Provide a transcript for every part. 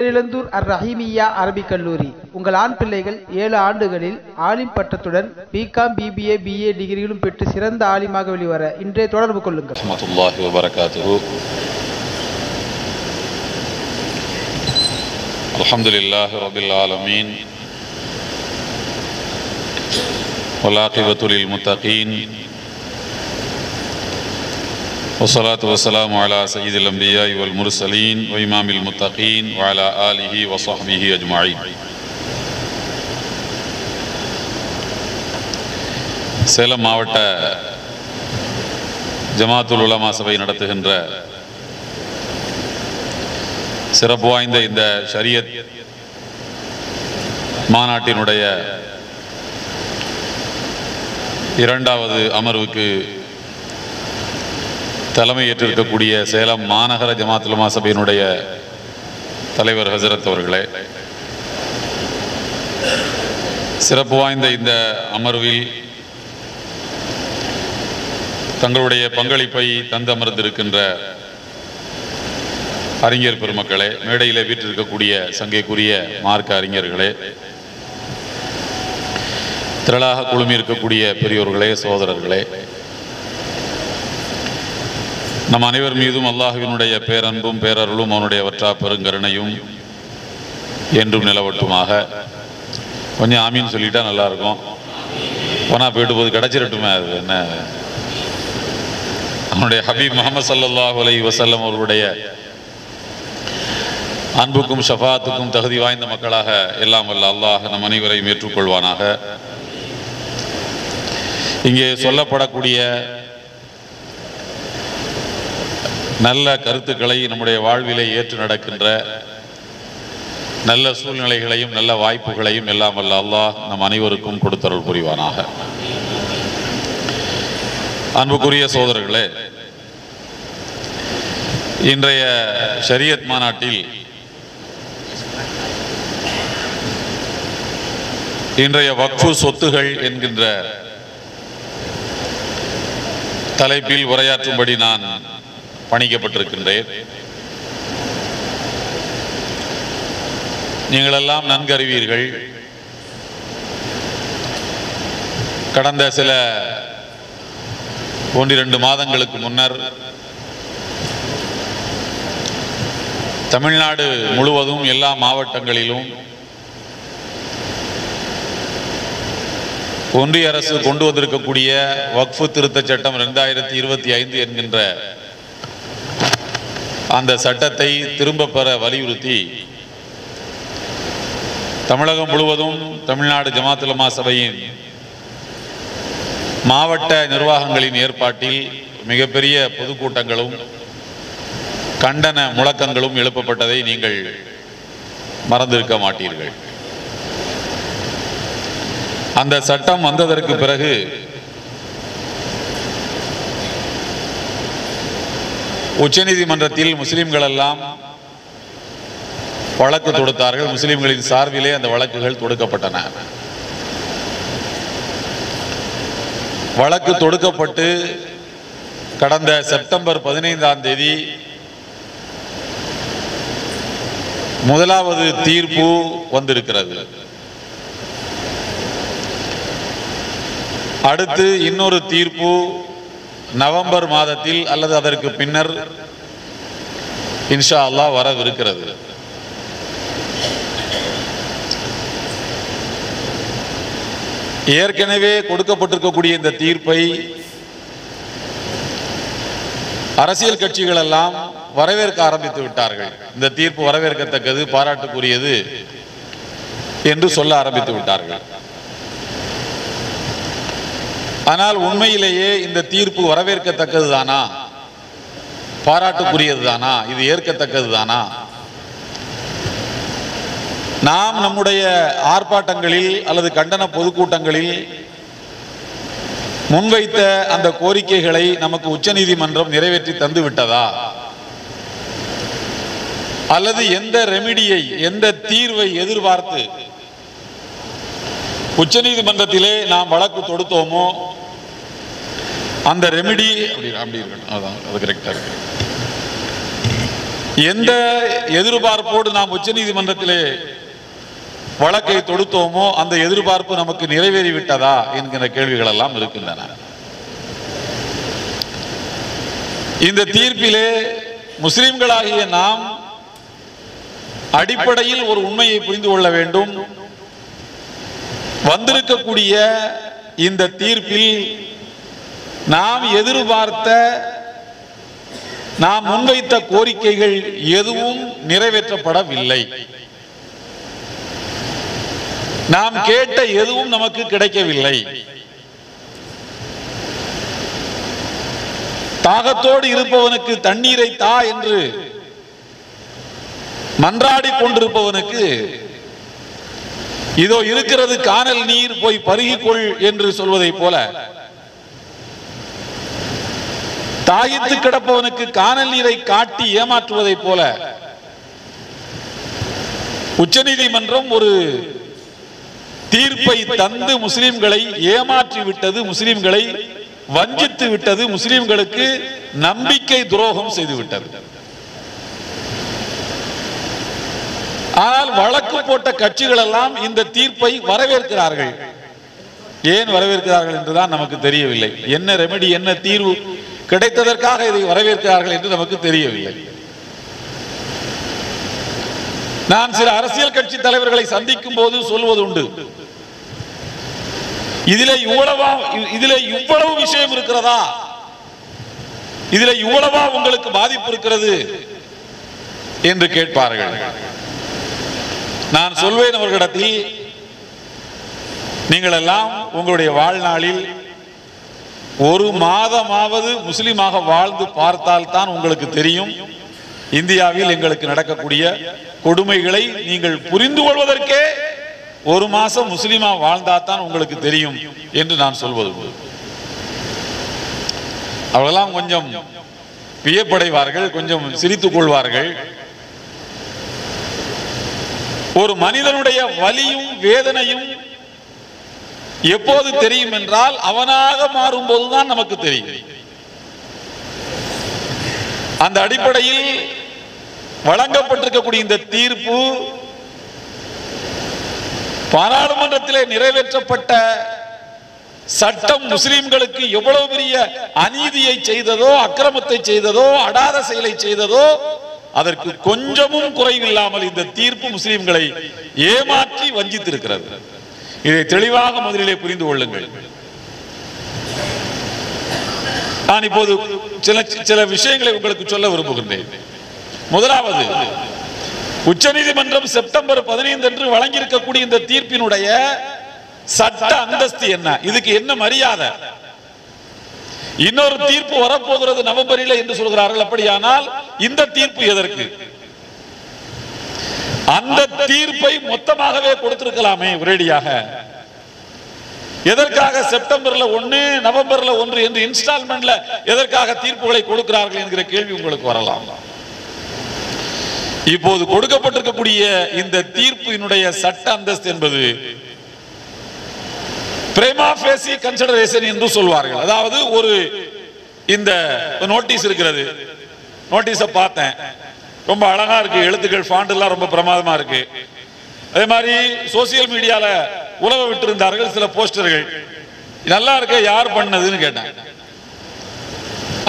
தேரிழந்தூர் அர் ரஹீமியா அரபிக் கல்லூரி. உங்கள் ஆண் பிள்ளைகள் 7 ஆண்டுகளில் ஆலிம் பட்டத்துடன் பிகாம், பிபிஏ, பிஏ டிகிரிகளும் பெற்று சிறந்த ஆலிமாக வெளிவர இன்றே தொடர்பு கொள்ளுங்கள். ரஹ்மத்துல்லாஹி வ பரகாத்துஹு. அல்ஹம்துலில்லாஹி ரப்பில் ஆலமீன் வல் ஆகிபத்து லில் முத்தகீன் والصلاة والسلام على سيد الأنبياء والمرسلين وإمام المتقين وعلى آله وصحبه أجمعين. சேலம் மாவட்ட ஜமாத்துல் உலமா சபை நடத்துகின்ற சிறப்பு வாய்ந்த இந்த ஷரியத் மாநாட்டினுடைய 2வது அமர்வுக்கு தலைமை ஏற்றிருக்கக்கூடிய சேலம் மாநகர ஜமாத்துல் உலமா சபையினுடைய தலைவர் ஹசரத் அவர்களே, சிறப்பு வாய்ந்த இந்த அமர்வில் தங்களுடைய பங்களிப்பை தந்து அமர்ந்திருக்கின்ற அறிஞர் பெருமக்களே, மேடையிலே வீற்றிருக்கக்கூடிய சங்கைக்குரிய மார்க்க அறிஞர்களே, திரளாக குழுமி இருக்கக்கூடிய பெரியோர்களே, சகோதரர்களே, நம் அனைவர் மீதும் அல்லாஹுவினுடைய பேரன்பும் பேரருளும் அவனுடைய வற்றா பெருங்கருணையும் என்றும் நிலவட்டுமாக. கொஞ்சம் ஆமீன்னு சொல்லிட்டா நல்லா இருக்கும். போனால் போயிட்டு போது கிடச்சிடட்டுமே. அது என்ன, அவனுடைய ஹபீப் முஹம்மது ஸல்லல்லாஹு அலைஹி வஸல்லம் அவர்களுடைய அன்புக்கும் ஷஃபாத்துக்கும் தகுதி வாய்ந்த மக்களாக எல்லாம் வல்ல அல்லாஹ் நம் அனைவரையும் ஏற்றுக்கொள்வானாக. இங்கே சொல்லப்படக்கூடிய நல்ல கருத்துக்களை நம்முடைய வாழ்விலே ஏற்று நடக்கின்ற நல்ல சூழ்நிலைகளையும் நல்ல வாய்ப்புகளையும் எல்லாம் வல்ல அல்லாஹ் நம் அனைவருக்கும் கொடுத்தருள் புரிவானாக. அன்புக்குரிய சகோதரர்களே, இன்றைய ஷரியத் மாநாட்டில் இன்றைய வக்ஃபு சொத்துகள் என்கின்ற தலைப்பில் உரையாற்றும்படி நான் பணிக்கப்பட்டிருக்கின்றேன். நீங்களெல்லாம் நன்கு அறிவீர்கள், கடந்த சில 1-2 மாதங்களுக்கு முன்னர் தமிழ்நாடு முழுவதும் எல்லா மாவட்டங்களிலும் ஒன்றிய அரசு கொண்டு வந்திருக்கக்கூடிய வக்ஃபு திருத்த சட்டம் 2025 என்கின்ற அந்த சட்டத்தை திரும்ப பெற வலியுறுத்தி தமிழகம் முழுவதும் தமிழ்நாடு ஜமாத்துல் உலமா சபையின் மாவட்ட நிர்வாகங்களின் ஏற்பாட்டில் மிகப்பெரிய பொதுக்கூட்டங்களும் கண்டன முழக்கங்களும் எழுப்பப்பட்டதை நீங்கள் மறந்திருக்க மாட்டீர்கள். அந்த சட்டம் வந்ததற்கு பிறகு உச்சநீதிமன்றத்தில் முஸ்லிம்கள் எல்லாம் வழக்கு தொடுத்தார்கள். முஸ்லிம்களின் சார்பிலே அந்த வழக்குகள் தொடுக்கப்பட்டன. வழக்கு தொடுக்கப்பட்டு கடந்த செப்டம்பர் 15ஆம் தேதி முதலாவது தீர்ப்பு வந்திருக்கிறது. அடுத்து இன்னொரு தீர்ப்பு நவம்பர் மாதத்தில் அல்லது அதற்கு பின்னர் இன்ஷா அல்லாஹ் வரவிருக்கிறது. ஏற்கனவே கொடுக்கப்பட்டிருக்கக்கூடிய இந்த தீர்ப்பை அரசியல் கட்சிகள் எல்லாம் வரவேற்க ஆரம்பித்து விட்டார்கள். இந்த தீர்ப்பு வரவேற்கத்தக்கது, பாராட்டுக்குரியது என்று சொல்ல ஆரம்பித்து விட்டார்கள். ஆனால் உண்மையிலேயே இந்த தீர்ப்பு வரவேற்கத்தக்கது தானா, பாராட்டுக்குரியது தானா, இது ஏற்கத்தக்கது தானா? நாம் நம்முடைய ஆர்ப்பாட்டங்களில் அல்லது கண்டன பொதுக்கூட்டங்களில் முன்வைத்த அந்த கோரிக்கைகளை நமக்கு உச்சநீதிமன்றம் நிறைவேற்றி தந்து விட்டதா, அல்லது எந்த ரெமிடியை, எந்த தீர்வை எதிர்பார்த்து உச்சநீதிமன்றத்திலே நாம் வழக்கு தொடுத்தோமோ அந்த ரெமிடி அது கரெக்டா இருக்கு. எந்த எதிர்பார்ப்போடு நாம் உச்சநீதிமன்றத்திலே வழக்கை தொடுத்தோமோ அந்த எதிர்பார்ப்பு நமக்கு நிறைவேறிவிட்டதா என்கிற கேள்விகள் எல்லாம் இருக்கின்றன. இந்த தீர்ப்பிலே முஸ்லிம்களாகிய நாம் அடிப்படையில் ஒரு உண்மையை புரிந்து கொள்ள வேண்டும். வந்திருக்கக்கூடிய இந்த தீர்ப்பில் நாம் எதிர்பார்த்த, நாம் முன்வைத்த கோரிக்கைகள் எதுவும் நிறைவேற்றப்படவில்லை. நாம் கேட்ட எதுவும் நமக்கு கிடைக்கவில்லை. தாகத்தோடு இருப்பவனுக்கு தண்ணீரை தா என்று மன்றாடி கொண்டிருப்பவனுக்கு இதோ இருக்கிறது கானல் நீர், போய் பருகிக்கொள் என்று சொல்வதை போல, தாகித்து கிடப்பவனுக்கு கானல் நீரை காட்டி ஏமாற்றுவதை போல உச்சநீதிமன்றம் ஒரு தீர்ப்பை தந்து முஸ்லிம்களை ஏமாற்றி விட்டது, முஸ்லிம்களை வஞ்சித்து விட்டது, முஸ்லிம்களுக்கு நம்பிக்கை துரோகம் செய்து விட்டது. ஆனால் வழக்கு போட்ட கட்சிகள் எல்லாம் இந்த தீர்ப்பை வரவேற்கிறார்கள். ஏன் வரவேற்கிறார்கள் என்றுதான் நமக்கு தெரியவில்லை. என்ன ரெமெடி, என்ன தீர்வு கிடைத்ததற்காக இதை வரவேற்கிறார்கள் என்று நமக்கு தெரியவில்லை. நான் சில அரசியல் கட்சி தலைவர்களை சந்திக்கும் போது சொல்வது உண்டு, இதிலே இவ்வளவு விஷயம் இருக்கிறதா, இதிலே இவ்வளவா உங்களுக்கு பாதிப்பு இருக்கிறது என்று கேட்பார்கள். நான் சொல்வேன் அவர்களிடத்தில், நீங்கள் எல்லாம் உங்களுடைய வாழ்நாளில் ஒரு மாதமாவது முஸ்லிமாக வாழ்ந்து பார்த்தால் தான் உங்களுக்கு தெரியும் இந்தியாவில் எங்களுக்கு நடக்கக்கூடிய கொடுமைகளை நீங்கள் புரிந்து கொள்வதற்கே ஒரு மாசம் முஸ்லிமா வாழ்ந்தாதான் உங்களுக்கு தெரியும் என்று நான் சொல்வது. அவர்களெல்லாம் கொஞ்சம் வியப்படைவார்கள், கொஞ்சம் சிரித்துக் கொள்வார்கள். ஒரு மனிதனுடைய வலியும் வேதனையும் எப்போது தெரியும் என்றால் அவனாக மாறும் போதுதான் நமக்கு தெரியும். அந்த அடிப்படையில் வழங்கப்பட்டிருக்கக்கூடிய இந்த தீர்ப்பு பாராளுமன்றத்திலே நிறைவேற்றப்பட்ட சட்டம் முஸ்லிம்களுக்கு எவ்வளவு பெரிய அநீதியை செய்ததோ, அக்கிரமத்தை செய்ததோ, அடாத செயலை செய்ததோ, அதற்கு கொஞ்சமும் குறைவில்லாமல் இந்த தீர்ப்பு முஸ்லிம்களை ஏமாற்றி வஞ்சித்திருக்கிறது. இதை தெளிவாக முதலிலே புரிந்து கொள்ளுங்கள். நான் இப்போது சில விஷயங்களை உங்களுக்கு சொல்ல விரும்புகின்றேன். முதலாவது, உச்சநீதிமன்றம் செப்டம்பர் 15 அன்று வழங்கியிருக்கக்கூடிய இந்த தீர்ப்பினுடைய சட்ட அந்தஸ்து என்ன, இதுக்கு என்ன மரியாதை? இன்னொரு தீர்ப்பு வரப்போகிறது நவம்பரில் என்று சொல்கிறார்கள். அப்படியானால் இந்த தீர்ப்பு எதற்கு? அந்த தீர்ப்பை மொத்தமாகவே கொடுத்திருக்கலாமே ஒரேடியாக. எதற்காக செப்டம்பர்ல 1 நவம்பர்ல 1 என்று இன்ஸ்டால்மெண்ட்ல எதற்காக தீர்ப்புகளை கொடுக்கிறார்கள் என்கிற கேள்வி உங்களுக்கு வரலாம். இப்போது கொடுக்கப்பட்டிருக்கக்கூடிய இந்த தீர்ப்பினுடைய சட்ட அந்தஸ்து என்பது பிரேமா ஃபேசி கன்சிடரேஷன் என்று சொல்வார்கள். அதாவது ஒரு இந்த நோட்டீஸ் இருக்கிறது, நோட்டீஸை பார்த்தேன், ரொம்ப அழகா இருக்கு, எழுத்துக்கள் ஃபாண்ட் எல்லாம் ரொம்ப பிரமாதமா இருக்கு. அதே மாதிரி சோசியல் மீடியால உலவ விட்டு இருந்தார்கள் சில போஸ்டர்கள், நல்லா இருக்க, யார் பண்ணதுன்னு கேட்டேன்.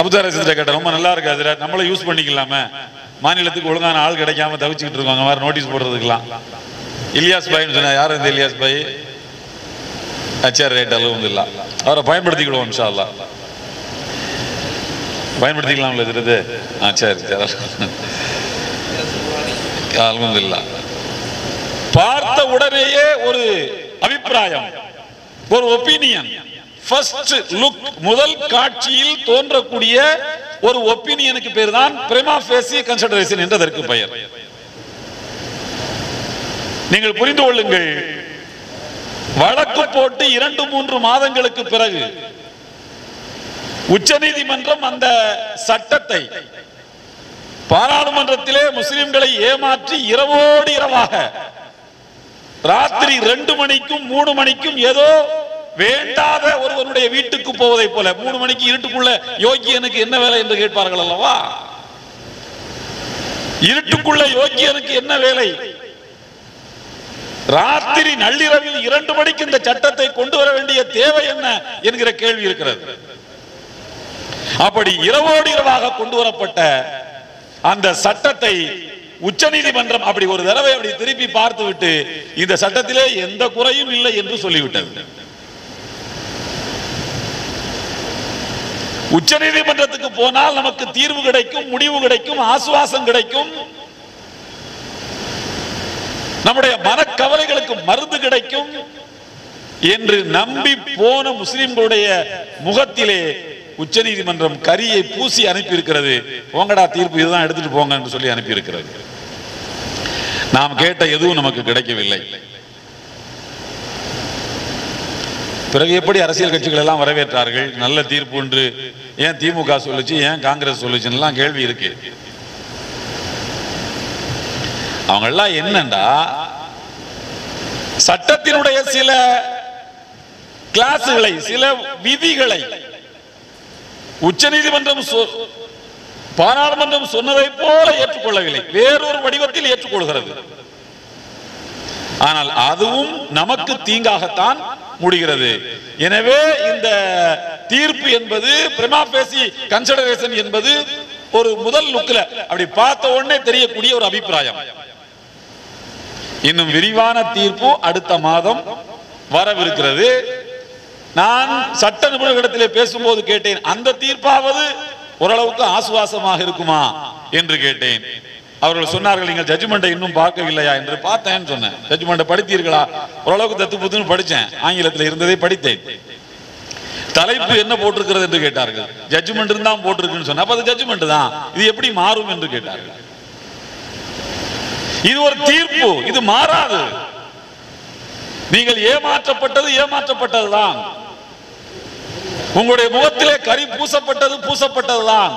அபுதாரசிட்ட கேட்டேன், ரொம்ப நல்லா இருக்கு, அதுல நம்மள யூஸ் பண்ணிக்கலாமே, மாநிலத்துக்கு ஒழுங்கான ஆள் கிடைக்காம தவிச்சுக்கிட்டு இருக்காங்க மாதிரி நோட்டீஸ் போடுறதுக்கெல்லாம். இலியாஸ் பாய்னு சொன்னா, யார் இந்த இலியாஸ் பாய்? சரி, ரைட், அளவு இல்லை, அவரை பயன்படுத்திக்கிடுவோம் இன்ஷா அல்லாஹ். பயன்படுத்திக்கலாம்ல இது? சரி சரி, அல்ஹம்துலில்லாஹ். பார்த்த உடனேயே ஒரு அபிப்பிராயம், ஒரு ஒப்பீனியன், ஃபர்ஸ்ட் லுக், முதல் காட்சியில் தோன்றக்கூடிய ஒரு ஒப்பீனியனுக்கு பேர் தான் பிரேமா ஃபேசி கன்சிடரேஷன் என்றதற்கு பெயர். நீங்கள் புரிந்து கொள்ளுங்கள், வழக்கு போட்டு 2-3 மாதங்களுக்கு பிறகு உச்சநீதிமன்றம் அந்த சட்டத்தை பாராளுமன்றத்திலே முஸ்லிம்களை ஏமாற்றி இரவோடு இரவாக ராத்திரி 2 மணிக்கும் 3 மணிக்கும் ஏதோ வேண்டாத ஒருவனுடைய வீட்டுக்கு போவதை போல, 3 மணிக்கு இருட்டுக்குள்ள யோகியனுக்கு என்ன வேலை என்று கேட்பார்கள் அல்லவா, இருட்டுக்குள்ள யோக்கியனுக்கு என்ன வேலை? ராத்திரி நள்ளிரவில் 2 மணிக்கு இந்த சட்டத்தை கொண்டு வர வேண்டிய தேவை என்ன என்கிற கேள்வி இருக்கிறது. அப்படி இரவோடு இரவாக கொண்டு வரப்பட்ட அந்த சட்டத்தை உச்சநீதிமன்றம் அப்படி ஒரு தடவை அப்படி திருப்பி பார்த்து விட்டு இந்த சட்டத்திலே எந்த குறையும் இல்லை என்று சொல்லிவிட்டது. உச்சநீதிமன்றத்துக்கு போனால் நமக்கு தீர்வு கிடைக்கும், முடிவு கிடைக்கும், ஆசுவாசம் கிடைக்கும், நம்முடைய மனக்கவலைகளுக்கு மருந்து கிடைக்கும் என்று நம்பி போன முஸ்லிம்களுடைய முகத்திலே உச்சநீதிமன்றம் கரியை பூசி அனுப்பி இருக்கிறது. போங்கடா, தீர்ப்பு இதுதான், எடுத்துட்டு போங்க என்று சொல்லி அனுப்பி இருக்கிறது. நாம் கேட்ட எதுவும் நமக்கு கிடைக்கவில்லை. பிறகு எப்படி அரசியல் கட்சிகள் எல்லாம் வரவேற்றார்கள்? நல்ல தீர்ப்பு என்று ஏன் திமுக சொல்லுச்சு, ஏன் காங்கிரஸ் சொல்லுச்சுன்னு கேள்வி இருக்கு. அவங்க எல்லாம் என்னண்டா, சட்டத்தினுடைய சில கிளாஸுகளை, சில விதிகளை உச்சநீதிமன்றம் பாராளுமன்றம் சொன்னதை போல ஏற்றுக்கொள்ளவில்லை, வேறொரு வடிவத்தில் ஏற்றுக்கொள்கிறது. ஆனால் அதுவும் நமக்கு தீங்காகத்தான் முடிகிறது. எனவே இந்த தீர்ப்பு என்பது பிரிமா ஃபேசி கன்சிடரேஷன் என்பது ஒரு முதல் லுக்ல அப்படி பார்த்த உடனே தெரியக்கூடிய ஒரு அபிப்பிராயம். இன்னும் விரிவான தீர்ப்பு அடுத்த மாதம் வரவிருக்கிறது. நான் சட்ட நிபுணர்களிடத்திலே பேசும்போது கேட்டேன், அந்த தீர்ப்பாவது ஓரளவுக்கு ஆசுவாசமாக இருக்குமா என்று கேட்டேன். அவர்கள் சொன்னார்கள், நீங்கள் ஜட்ஜ்மெண்டை இன்னும் பார்க்கவில்லையா என்று. பார்த்தேன்னு சொன்னேன். ஜட்ஜ்மெண்டை படித்தீர்களா? ஓரளவுக்கு தத்து புத்துன்னு படித்தேன், ஆங்கிலத்தில் இருந்ததை படித்தேன். தலைப்பு என்ன போட்டிருக்கிறது என்று கேட்டார்கள். ஜட்ஜ்மெண்ட் தான் போட்டிருக்குன்னு சொன்ன. அப்ப அது ஜட்ஜ்மெண்ட் தான், இது எப்படி மாறும் என்று கேட்டார்கள். இது ஒரு தீர்ப்பு, இது மாறாது. நீங்கள் ஏமாற்றப்பட்டது ஏமாற்றப்பட்டதுதான். உங்களுடைய முகத்திலே கரி பூசப்பட்டது பூசப்பட்டதுதான்.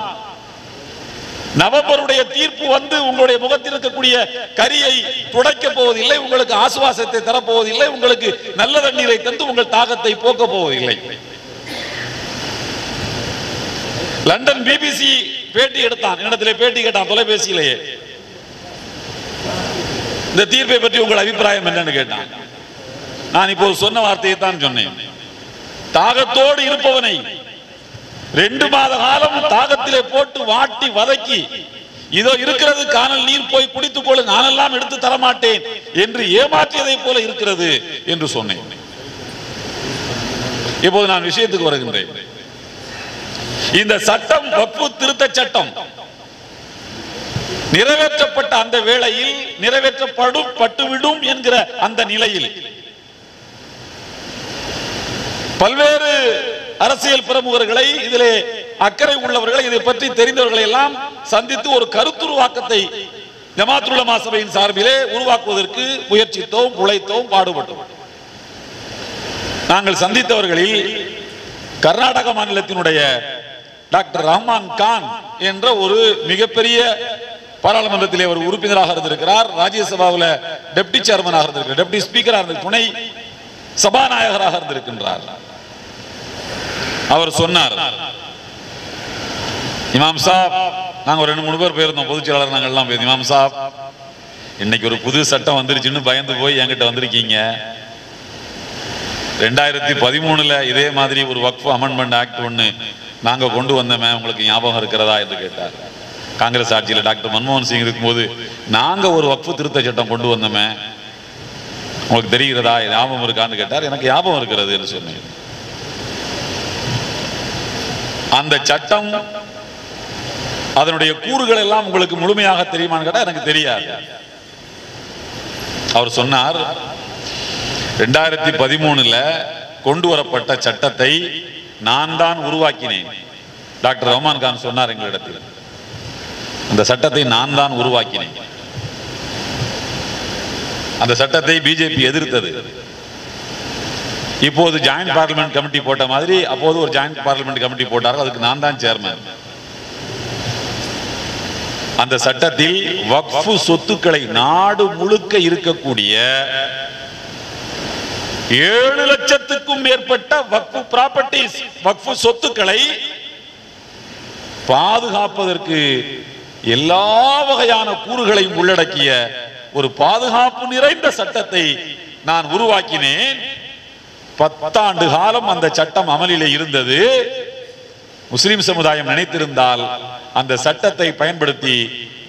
நவம்பருடைய தீர்ப்பு வந்து உங்களுடைய முகத்தில் இருக்கக்கூடிய கரியை துடைக்க போவதில்லை, உங்களுக்கு ஆசுவாசத்தை தரப்போவதில்லை, உங்களுக்கு நல்ல தண்ணீரை தந்து உங்கள் தாகத்தை போக்க போவதில்லை. லண்டன் பிபிசி பேட்டி எடுத்தான், இடத்திலே பேட்டி கேட்டான் தொலைபேசியிலேயே. இந்த தீர்ப்பை பற்றி உங்கள் அபிப்பிராயம் என்னன்னு கேட்டான். நான் இப்போது சொன்ன வார்த்தையை தான் சொன்னேன். தாகத்தோடு இருப்பவனை 2 மாத காலம் தாகத்திலே போட்டு வாட்டி வதக்கி, இதோ இருக்கிறது காணல் நீர், போய் குடித்துக் கொள்ளு, நானெல்லாம் எடுத்து தரமாட்டேன் என்று ஏமாற்றியதை போல இருக்கிறது என்று சொன்னேன். இப்போது நான் விஷயத்துக்கு வருகின்றேன். இந்த சட்டம், வக்ஃபு திருத்த சட்டம் நிறைவேற்றப்பட்ட அந்த வேளையில், நிறைவேற்றப்பட்டுவிடும் என்கிற அந்த நிலையில் பல்வேறு அரசியல் பிரமுகர்களை, இதிலே அக்கறை உள்ளவர்களை, இதை பற்றி தெரிந்தவர்களை எல்லாம் சந்தித்து ஒரு கருத்துருவாக்கத்தை ஜமாத்துல் உலமா சபையின் சார்பிலே உருவாக்குவதற்கு முயற்சித்தோம், உழைத்தோம், பாடுபட்டோம். நாங்கள் சந்தித்தவர்களில் கர்நாடக மாநிலத்தினுடைய டாக்டர் ரஹ்மான் கான் என்ற ஒரு மிகப்பெரிய பாராளுமன்றத்திலே ஒரு உறுப்பினராக இருந்திருக்கிறார். ராஜ்யசபாவில் டெப்டி சேர்மனாக இருந்திருக்கிறார், டெப்டி ஸ்பீக்கராக இருந்த துணை சபாநாயகராக இருந்திருக்கின்றார். அவர் சொன்னார், இமாம் சாப், நாங்க ஒரு 2-3 பேர் போயிருந்தோம், பொதுச் செயலாளர் நாங்கள் எல்லாம் போயிருந்தோம். இமாம் சாப், இன்னைக்கு ஒரு புது சட்டம் வந்துருச்சுன்னு பயந்து போய் என்கிட்ட வந்திருக்கீங்க. 2013 இதே மாதிரி ஒரு வக்ஃப் அமெண்ட்மெண்ட் ஆக்ட் ஒன்று நாங்க கொண்டு வந்தோமே, உங்களுக்கு ஞாபகம் இருக்கிறதா என்று கேட்டார். காங்கிரஸ் ஆட்சியில் டாக்டர் மன்மோகன் சிங் இருக்கும்போது நாங்க ஒரு வக்ஃபு திருத்த சட்டம் கொண்டு வந்தோமே, உங்களுக்கு தெரிகிறதா, ஞாபகம் இருக்கான்னு கேட்டார். எனக்கு ஞாபகம் இருக்கிறது என்று சொன்னேன். அந்த சட்டம், அதனுடைய கூறுகள் எல்லாம் உங்களுக்கு முழுமையாக தெரியுமான்னு கேட்டா எனக்கு தெரியாது. அவர் சொன்னார், 2013 கொண்டு வரப்பட்ட சட்டத்தை நான் தான் உருவாக்கினேன். டாக்டர் ரஹ்மான் கான் சொன்னார் எங்களிடத்தில், அந்த சட்டத்தை நான் தான் உருவாக்கினேன். அந்த சட்டத்தை பிஜேபி எதிர்த்தது. இப்போது ஜாயிண்ட் பார்லிமெண்ட் கமிட்டி போட்ட மாதிரி அப்போது ஒரு ஜாயிண்ட் பார்லிமெண்ட் கமிட்டி போட்டார்கள், அதுக்கு நான் தான் சேர்மன். அந்த சட்டத்தில் வக்ஃபு சொத்துக்களை, நாடு முழுக்க இருக்கக்கூடிய 7 லட்சத்துக்கும் மேற்பட்ட வக்ஃபு ப்ராப்பர்ட்டிஸ், வக்ஃபு சொத்துக்களை பாதுகாப்பதற்கு எல்லா வகையான கூறுகளையும் உள்ளடக்கிய ஒரு பாதுகாப்பு நிறைந்த சட்டத்தை நான் உருவாக்கினேன். 10 ஆண்டு காலம் அந்த சட்டம் அமலிலே இருந்தது. முஸ்லிம் சமுதாயம் நினைத்திருந்தால் அந்த சட்டத்தை பயன்படுத்தி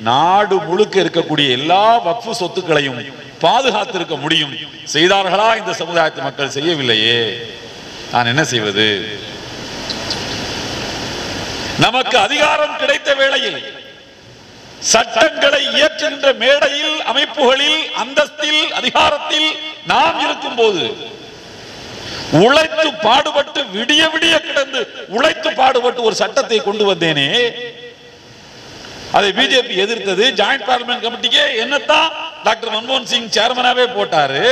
நாடு முழுக்க இருக்கக்கூடிய எல்லா வக்ஃபு சொத்துக்களையும் பாதுகாத்திருக்க முடியும். செய்தார்களா இந்த சமுதாயத்து மக்கள்? செய்யவில்லையே. நான் என்ன செய்வது? நமக்கு அதிகாரம் கிடைத்த வேளையில், சட்டங்களை இயற்றுகின்ற மேடையில், அமைப்புகளில், அந்தஸ்தில், அதிகாரத்தில் நாம் இருக்கும் போது உழைத்து பாடுபட்டு விடிய விடிய கிடந்து உழைத்து பாடுபட்டு ஒரு சட்டத்தை கொண்டு வந்தேனே, அதை பிஜேபி எதிர்த்தது. ஜாயிண்ட் பார்லிமெண்ட் கமிட்டிக்கு என்னத்தான் டாக்டர் மன்மோகன் சிங் சேர்மனாவே போட்டாரு.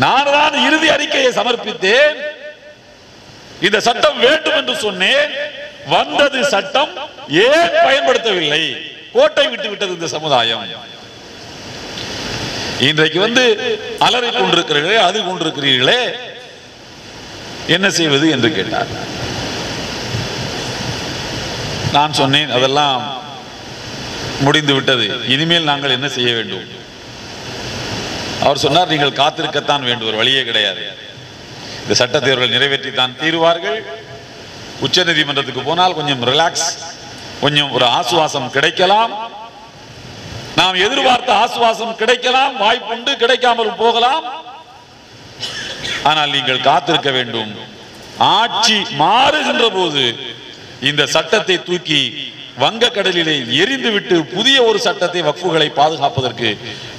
நான் தான் இறுதி அறிக்கையை சமர்ப்பித்தேன். இந்த சட்டம் வேண்டும் என்று சொன்னேன். வந்தது சட்டம், ஏன் பயன்படுத்தவில்லை? கோட்டை விட்டு விட்டது இந்த சமுதாயம். இன்றைக்கு வந்து அலறி கொண்டிருக்கிறீர்களே, அது கொண்டிருக்கிறீர்களே, என்ன செய்வது என்று கேட்டார். நான் சொன்னேன், அதெல்லாம் முடிந்து விட்டது, இனிமேல் நாங்கள் என்ன செய்ய வேண்டும்? அவர் சொன்னார், நீங்கள் காத்திருக்கத்தான் வேண்டும், ஒரு வழியே கிடையாது. இந்த சட்டத்தை அவர்கள் நிறைவேற்றித்தான் தீருவார்கள். உச்ச நீதிமன்றத்துக்கு போனால் கொஞ்சம் ரிலாக்ஸ், கொஞ்சம் ஒரு ஆசுவாசம் கிடைக்கலாம். நாம் எதிர்பார்த்த ஆசுவாசம் கிடைக்கலாம், வாய்ப்புண்டு, கிடைக்காமல் போகலாம். ஆனால் நீங்கள் காத்திருக்க வேண்டும். ஆட்சி மாறுகின்ற போது இந்த சட்டத்தை தூக்கி வங்கக்கடலிலே எரிந்துவிட்டு புதிய ஒரு சட்டத்தை வக்ஃபுகளை பாதுகாப்பதற்கு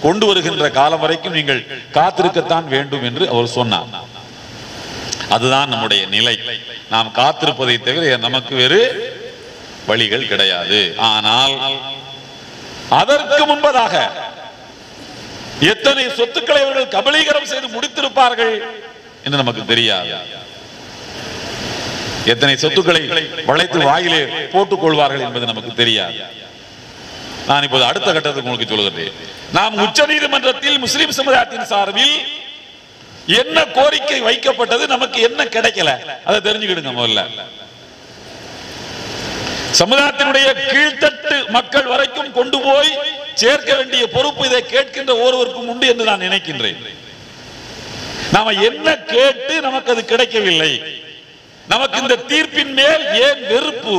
கொண்டு வருகின்ற காலம் வரைக்கும் நீங்கள் காத்திருக்கத்தான் வேண்டும் என்று அவர் சொன்னார். அதுதான் நம்முடைய நிலை. நாம் காத்திருப்பதை தவிர நமக்கு வேறு வழிகள் கிடையாது. ஆனால் அதற்கு முன்பதாக எத்தனை சொத்துக்களை அவர்கள் கபலீகரம் செய்து முடித்திருப்பார்கள் என்று நமக்கு தெரியாது. எத்தனை சொத்துக்களை வளைத்து வாயிலே போட்டுக் கொள்வார்கள் என்பது நமக்கு தெரியாது. நான் இப்போது அடுத்த கட்டத்துக்கு உங்களுக்கு சொல்கிறேன். நாம் உச்ச நீதிமன்றத்தில் முஸ்லிம் சமுதாயத்தின் சார்பில் என்ன கோரிக்கை வைக்கப்பட்டது, நமக்கு என்ன கிடைக்கல, அதை தெரிஞ்சுக்கிடுங்க. முதல்ல சமுதாயத்தினுடைய கீழ்த்தட்டு மக்கள் வரைக்கும் கொண்டு போய் சேர்க்க வேண்டிய பொறுப்பு இதை கேட்கின்ற ஒருவருக்கும் உண்டு என்று நான் நினைக்கின்றேன். நாம என்ன கேட்டு நமக்கு அது கிடைக்கவில்லை? நமக்கு இந்த தீர்ப்பின் மேல் ஏன் வெறுப்பு?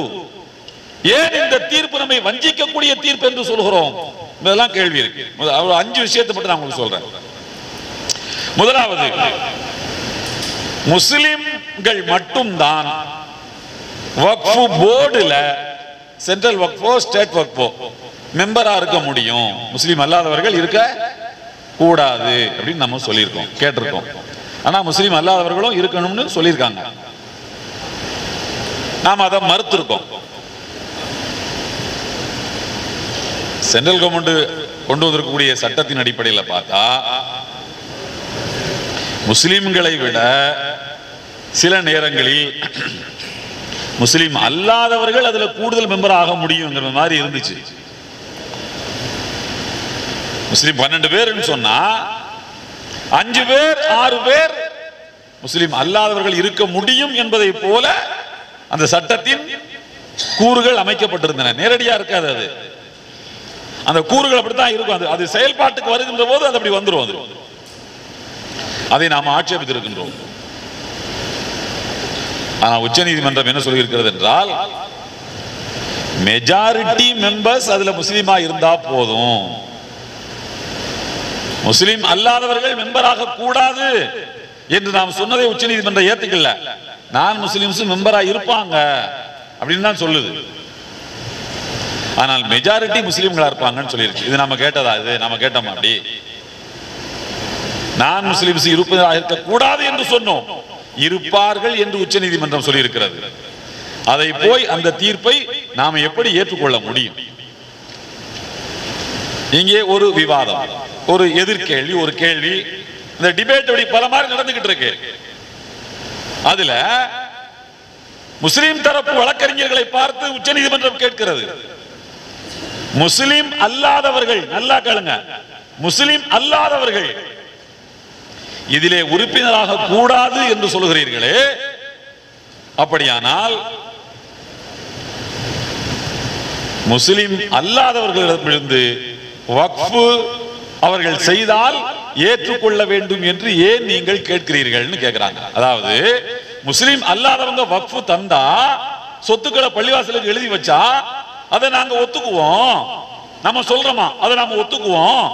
ஏன் இந்த தீர்ப்பு நம்மை வஞ்சிக்கக்கூடிய தீர்ப்பு என்று சொல்கிறோம்? இதெல்லாம் கேள்வி இருக்கு. 5 விஷயத்தை மட்டும் நான் உங்களுக்கு சொல்றேன். முதலாவது, முஸ்லிம்கள் மட்டும்தான் வக்ஃபு போர்டுல, சென்ட்ரல் வக்ஃபோ ஸ்டேட் வக்ஃபோ மெம்பரா இருக்க முடியும், முஸ்லிம் அல்லாதவர்கள் இருக்க கூடாது அப்படின்னு நம்ம சொல்லியிருக்கோம், கேட்டிருக்கோம். ஆனா முஸ்லிம் அல்லாதவர்களும் இருக்கணும்னு சொல்லியிருக்காங்க. நாம் அதை மறுத்திருக்கோம். சென்ட்ரல் கவர்மெண்ட் கொண்டு வந்திருக்கக்கூடிய சட்டத்தின் அடிப்படையில் பார்த்தா முஸ்லிம்களை விட சில நேரங்களில் முஸ்லிம் அல்லாதவர்கள் அதுல கூடுதல் மெம்பர் ஆக முடியுங்கிற மாதிரி இருந்துச்சு. முஸ்லிம் 12 பேர் சொன்னா 5 பேர் 6 பேர் முஸ்லிம் அல்லாதவர்கள் இருக்க முடியும் என்பதை போல அந்த சட்டத்தின் கூறுகள் அமைக்கப்பட்டிருந்தன. நேரடியா இருக்காது, அது அந்த கூறுகள் அப்படித்தான் இருக்கும். அது செயல்பாட்டுக்கு வருகின்ற போது அது அப்படி வந்துடும். அதை நாம் ஆட்சேபித்திருக்கின்றோம். ஆனா உச்ச நீதிமன்றம் என்ன சொல்லியிருக்கிறது என்றால், மெஜாரிட்டி மெம்பர்ஸ் அதுல முஸ்லிமா இருந்தா போதும், முஸ்லிம் அல்லாதவர்கள் மெம்பராக கூடாது என்று நாம் சொன்னதை உச்ச நீதிமன்றம் ஏத்துக்கல. நான் முஸ்லிம்ஸ் மெம்பரா இருப்பாங்க அப்படின்னு தான் சொல்லுது. ஆனால் மெஜாரிட்டி முஸ்லிம்களா இருப்பாங்கன்னு சொல்லியிருக்கு. இது நம்ம கேட்டதா? இது நம்ம கேட்டோமா? அப்படி நான் முஸ்லிம்ஸ் இருப்பதாக இருக்கக்கூடாது என்று சொன்னோம், இருப்பார்கள் என்று உச்ச நீதிமன்றம் சொல்லி இருக்கிறது. அதை போய் அந்த தீர்ப்பை நாம எப்படி ஏற்றுக்கொள்ள முடியும்? இங்கே ஒரு விவாதம், ஒரு எதிர்கேள்வி, ஒரு கேள்வி, இந்த டிபேட் அப்படி பல மாதிரி நடந்துகிட்டு இருக்கு. அதுல முஸ்லிம் தரப்பு வழக்கறிஞர்களை பார்த்து உச்ச நீதிமன்றம் கேட்கிறது, முஸ்லிம் அல்லாதவர்கள், நல்லா கேளுங்க, முஸ்லிம் அல்லாதவர்கள் இதிலே உறுப்பினராக கூடாது என்று சொல்கிறீர்களே, அப்படியானால் முஸ்லிம் அல்லாதவர்களிடமிருந்து வக்ஃப் அவர்கள் செய்தால் ஏற்றுக்கொள்ள வேண்டும் என்று ஏன் நீங்கள் கேட்கிறீர்கள்னு கேட்கிறாங்க. அதாவது முஸ்லிம் அல்லாதவங்க வக்ஃப் தந்தா சொத்துக்களை பள்ளிவாசலுக்கு எழுதி வச்சா அதை நாங்க ஒத்துக்குவோம், நம்ம சொல்றோமா அதை நாம ஒத்துக்குவோம்.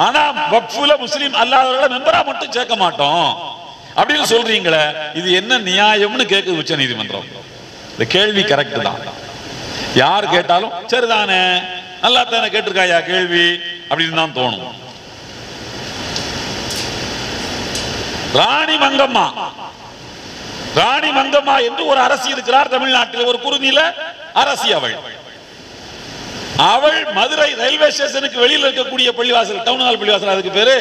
ஆனா வக்ஃப்ல முஸ்லிம் அல்லாதவர்களை மெம்பரா மட்டும் சேர்க்க மாட்டோம் அப்படின்னு சொல்றீங்களே, இது என்ன நியாயம்னு கேட்குது உச்ச நீதிமன்றம். இந்த கேள்வி கரெக்ட் தான், யார் கேட்டாலும் சரிதானே, நல்லா தானே கேட்டிருக்காயா கேள்வி அப்படின்னு தான் தோணும். ராணி மங்கம்மா என்று ஒரு அரசி இருக்கிறார் தமிழ்நாட்டில், ஒரு குறுநில அரசி. அவள் மதுரை ரயில்வே ஸ்டேஷனுக்கு வெளியில் இருக்கக்கூடிய பள்ளிவாசல், டவுன் ஹால் பள்ளிவாசல் அதுக்கு பேரு,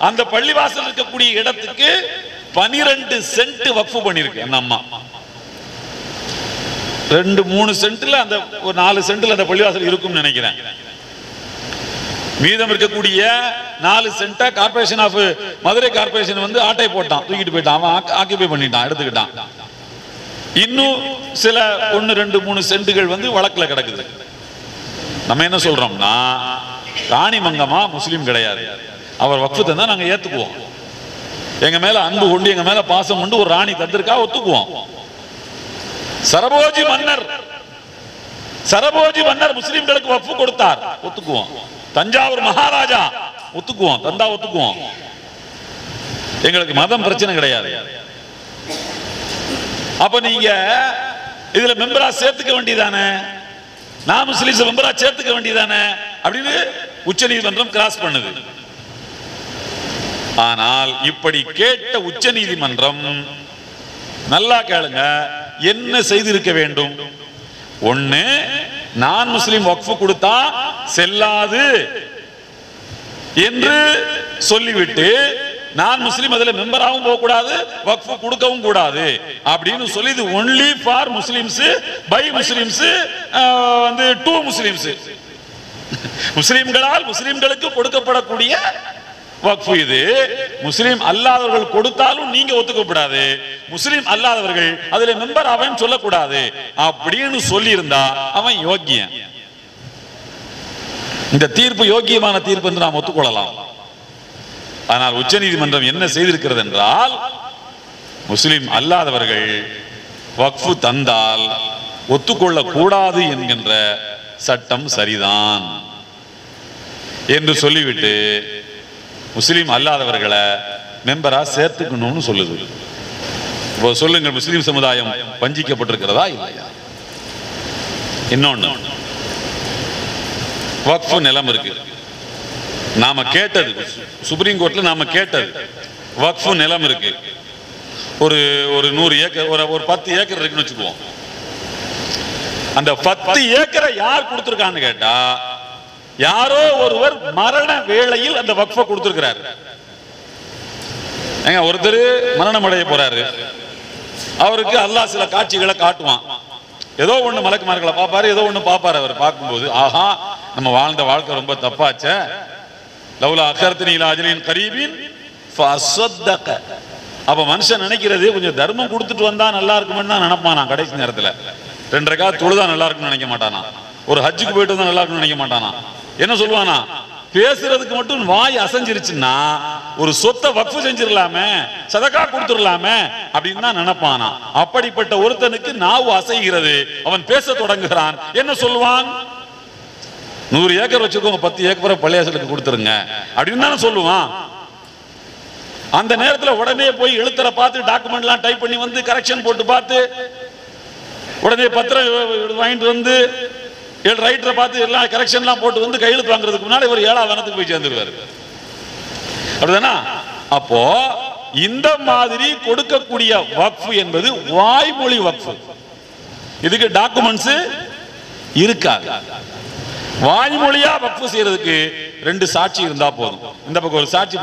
அந்த பள்ளிவாசல் இருக்கக்கூடிய இடத்துக்கு 12 சென்ட் வக்ஃப் பண்ணிருக்கு அந்த அம்மா. 2-3 சென்ட்ல அந்த ஒரு 4 சென்ட்ல அந்த பள்ளிவாசல் இருக்கும் நினைக்கிறேன். மீதம் இருக்கக்கூடிய 4 cent corporation of Madurai corporation வந்து ஆட்டை போட்டான், தூக்கிட்டு போயிட்டான், அவன் ஆக்கிபை பண்ணிட்டான், எடுத்துக்கிட்டான். இன்னும் சில 1-2-3 சென்ட்டுகள் வந்து வழக்குல கிடக்குது. நம்ம என்ன சொல்றோம்னா, ராணி மங்கம்மா முஸ்லீம் கிடையாது, அவர் வக்ஃப் தந்தா நாங்க ஏத்துக்குவோம், எங்க மேல அன்பு கொண்டு எங்க மேல பாசம் கொண்டு ஒரு ராணி தந்திருக்கா ஒத்துக்குவோம். சரபோஜி மன்னர் முஸ்லிம்களுக்கு வக்ஃப் கொடுத்தார் ஒத்துக்குவோம். தஞ்சாவூர் மகாராஜா ஒத்துக்குவோம், தந்தா ஒத்துக்குவோம், எங்களுக்கு மதம் பிரச்சனை கிடையாது. அப்ப நீங்க இதுல மெம்பரா சேர்த்துக்க வேண்டியதானே, நான் முஸ்லிம் மெம்பரா சேர்த்துக்க வேண்டியதானே அப்படின்னு உச்ச நீதிமன்றம் கிராஸ் பண்ணுது. ஆனால் இப்படி கேட்ட உச்ச நீதிமன்றம் நல்லா கேளுங்க, என்ன செய்திருக்க வேண்டும்? ஒண்ணு, நான் முஸ்லிம் வக்ஃப் கொடுத்தா செல்லாது என்று சொல்லிவிட்டு நான் முஸ்லிம் அதுல மெம்பராகவும் போக கூடாது, வக்ஃப் கொடுக்கவும் கூடாது அப்படின்னு சொல்லி, இது only for Muslims by Muslims வந்து டு முஸ்லிம்ஸ், முஸ்லிம்களால் முஸ்லிம்களுக்கு கொடுக்கப்படக்கூடிய வக்ஃப். இது முஸ்லிம் அல்லாதவர்கள் கொடுத்தாலும் நீங்க ஒத்துக்கப்படாது, முஸ்லிம் அல்லாதவர்கள் அதுல மெம்பர் அவன் சொல்லக்கூடாது அப்படின்னு சொல்லி இருந்தா அவன் யோக்கியன். இந்த தீர்ப்பு யோக்கியமான தீர்ப்பு என்று நாம் ஒத்துக்கொள்ளலாம். ஆனால் உச்ச நீதிமன்றம் என்ன செய்திருக்கிறது என்றால், முஸ்லிம் அல்லாதவர்கள் வக்ஃப் தந்தால் ஒத்துக்கொள்ள கூடாது என்கின்ற சட்டம் சரிதான் என்று சொல்லிவிட்டு முஸ்லிம் அல்லாதவர்களை மெம்பரா சேர்த்துக்கணும்னு சொல்லுது. சொல்லுங்க, முஸ்லிம் சமுதாயம் வஞ்சிக்கப்பட்டிருக்கிறதா இல்லையா? இன்னொன்னு, வக்ஃப் நிலம் இருக்கு, நாம கேட்டது சுப்ரீம் கோர்ட்ல நாம கேட்டது, வக்ஃப் நிலம் இருக்கு, ஒரு 100 ஏக்கர், ஒரு 10 ஏக்கர் இருக்குன்னு வச்சுக்குவோம். அந்த 10 ஏக்கரை யார் கொடுத்திருக்கான்னு கேட்டா, யாரோ ஒருவர் மரண வேளையில் அந்த வக்ஃபை கொடுத்திருக்கிறார். ஒருத்தர் மரணம் அடைய போறாரு, அவருக்கு அல்லாஹ் சில காட்சிகளை காட்டுவான், ஏதோ ஒண்ணு மலக்குமார்களை பார்ப்பாரு, ஏதோ ஒண்ணு பார்ப்பாரு. அவர் பார்க்கும்போது, ஆஹா நம்ம வாழ்ந்த வாழ்க்கை ரொம்ப தப்பாச்ச, லவ்லா அக்கர்தனி இலா அஜலின் கரீபின் ஃபஅஸ்ஸதக. அப்ப மனுஷன் நினைக்கிறது, கொஞ்சம் தர்மம் கொடுத்துட்டு வந்தா நல்லா இருக்கும்னு தான் நினைப்பானா. கடைசி நேரத்துல 2 ரக்காத் தொழுதா நல்லா இருக்கும்னு நினைக்க மாட்டானா, ஒரு ஹஜ்ஜுக்கு போயிட்டு வந்தா நல்லா இருக்கும்னு நினைக்க மாட்டானா. என்ன சொல்லுவானா, பேசுறதுக்கு மட்டும் வாய் அசைஞ்சிருச்சுன்னா ஒரு சொத்தை வக்ஃப் செஞ்சிடலாமே, சதகா கொடுத்துடலாமே அப்படின்னு தான் நினைப்பானா. அப்படிப்பட்ட ஒருத்தனுக்கு நாவு அசைகிறது, அவன் பேச தொடங்குகிறான். என்ன சொல்லுவான்? 100 ஏக்கர் வச்சுக்கோங்க, 10 ஏக்கர் பள்ளியாசலுக்கு கொடுத்துருங்க அப்படின்னு தானே சொல்லுவான். அந்த நேரத்தில் உடனே போய் எழுத்தரை பார்த்து டாக்குமெண்ட்லாம் டைப் பண்ணி வந்து கரெக்ஷன் போட்டு பார்த்து உடனே பத்திரம் வாங்கிட்டு வந்து ரைட்டரை பார்த்து எல்லாம் கரெக்ஷன்லாம் போட்டு வந்து கையெழுத்து வாங்குறதுக்கு முன்னாடி ஒரு 7ஆம் வனத்துக்கு போய் சேர்ந்துருவாரு. அப்படிதானா? அப்போ இந்த மாதிரி கொடுக்கக்கூடிய வக்ஃப் என்பது வாய்மொழி வக்ஃப். இதுக்கு டாக்குமெண்ட்ஸ் இருக்காது. வாய்மொழியா வக்ஃப் செய்யறதுக்கு 2 சாட்சி இருந்தா போதும். இந்த பக்கம் ஒரு சாட்சி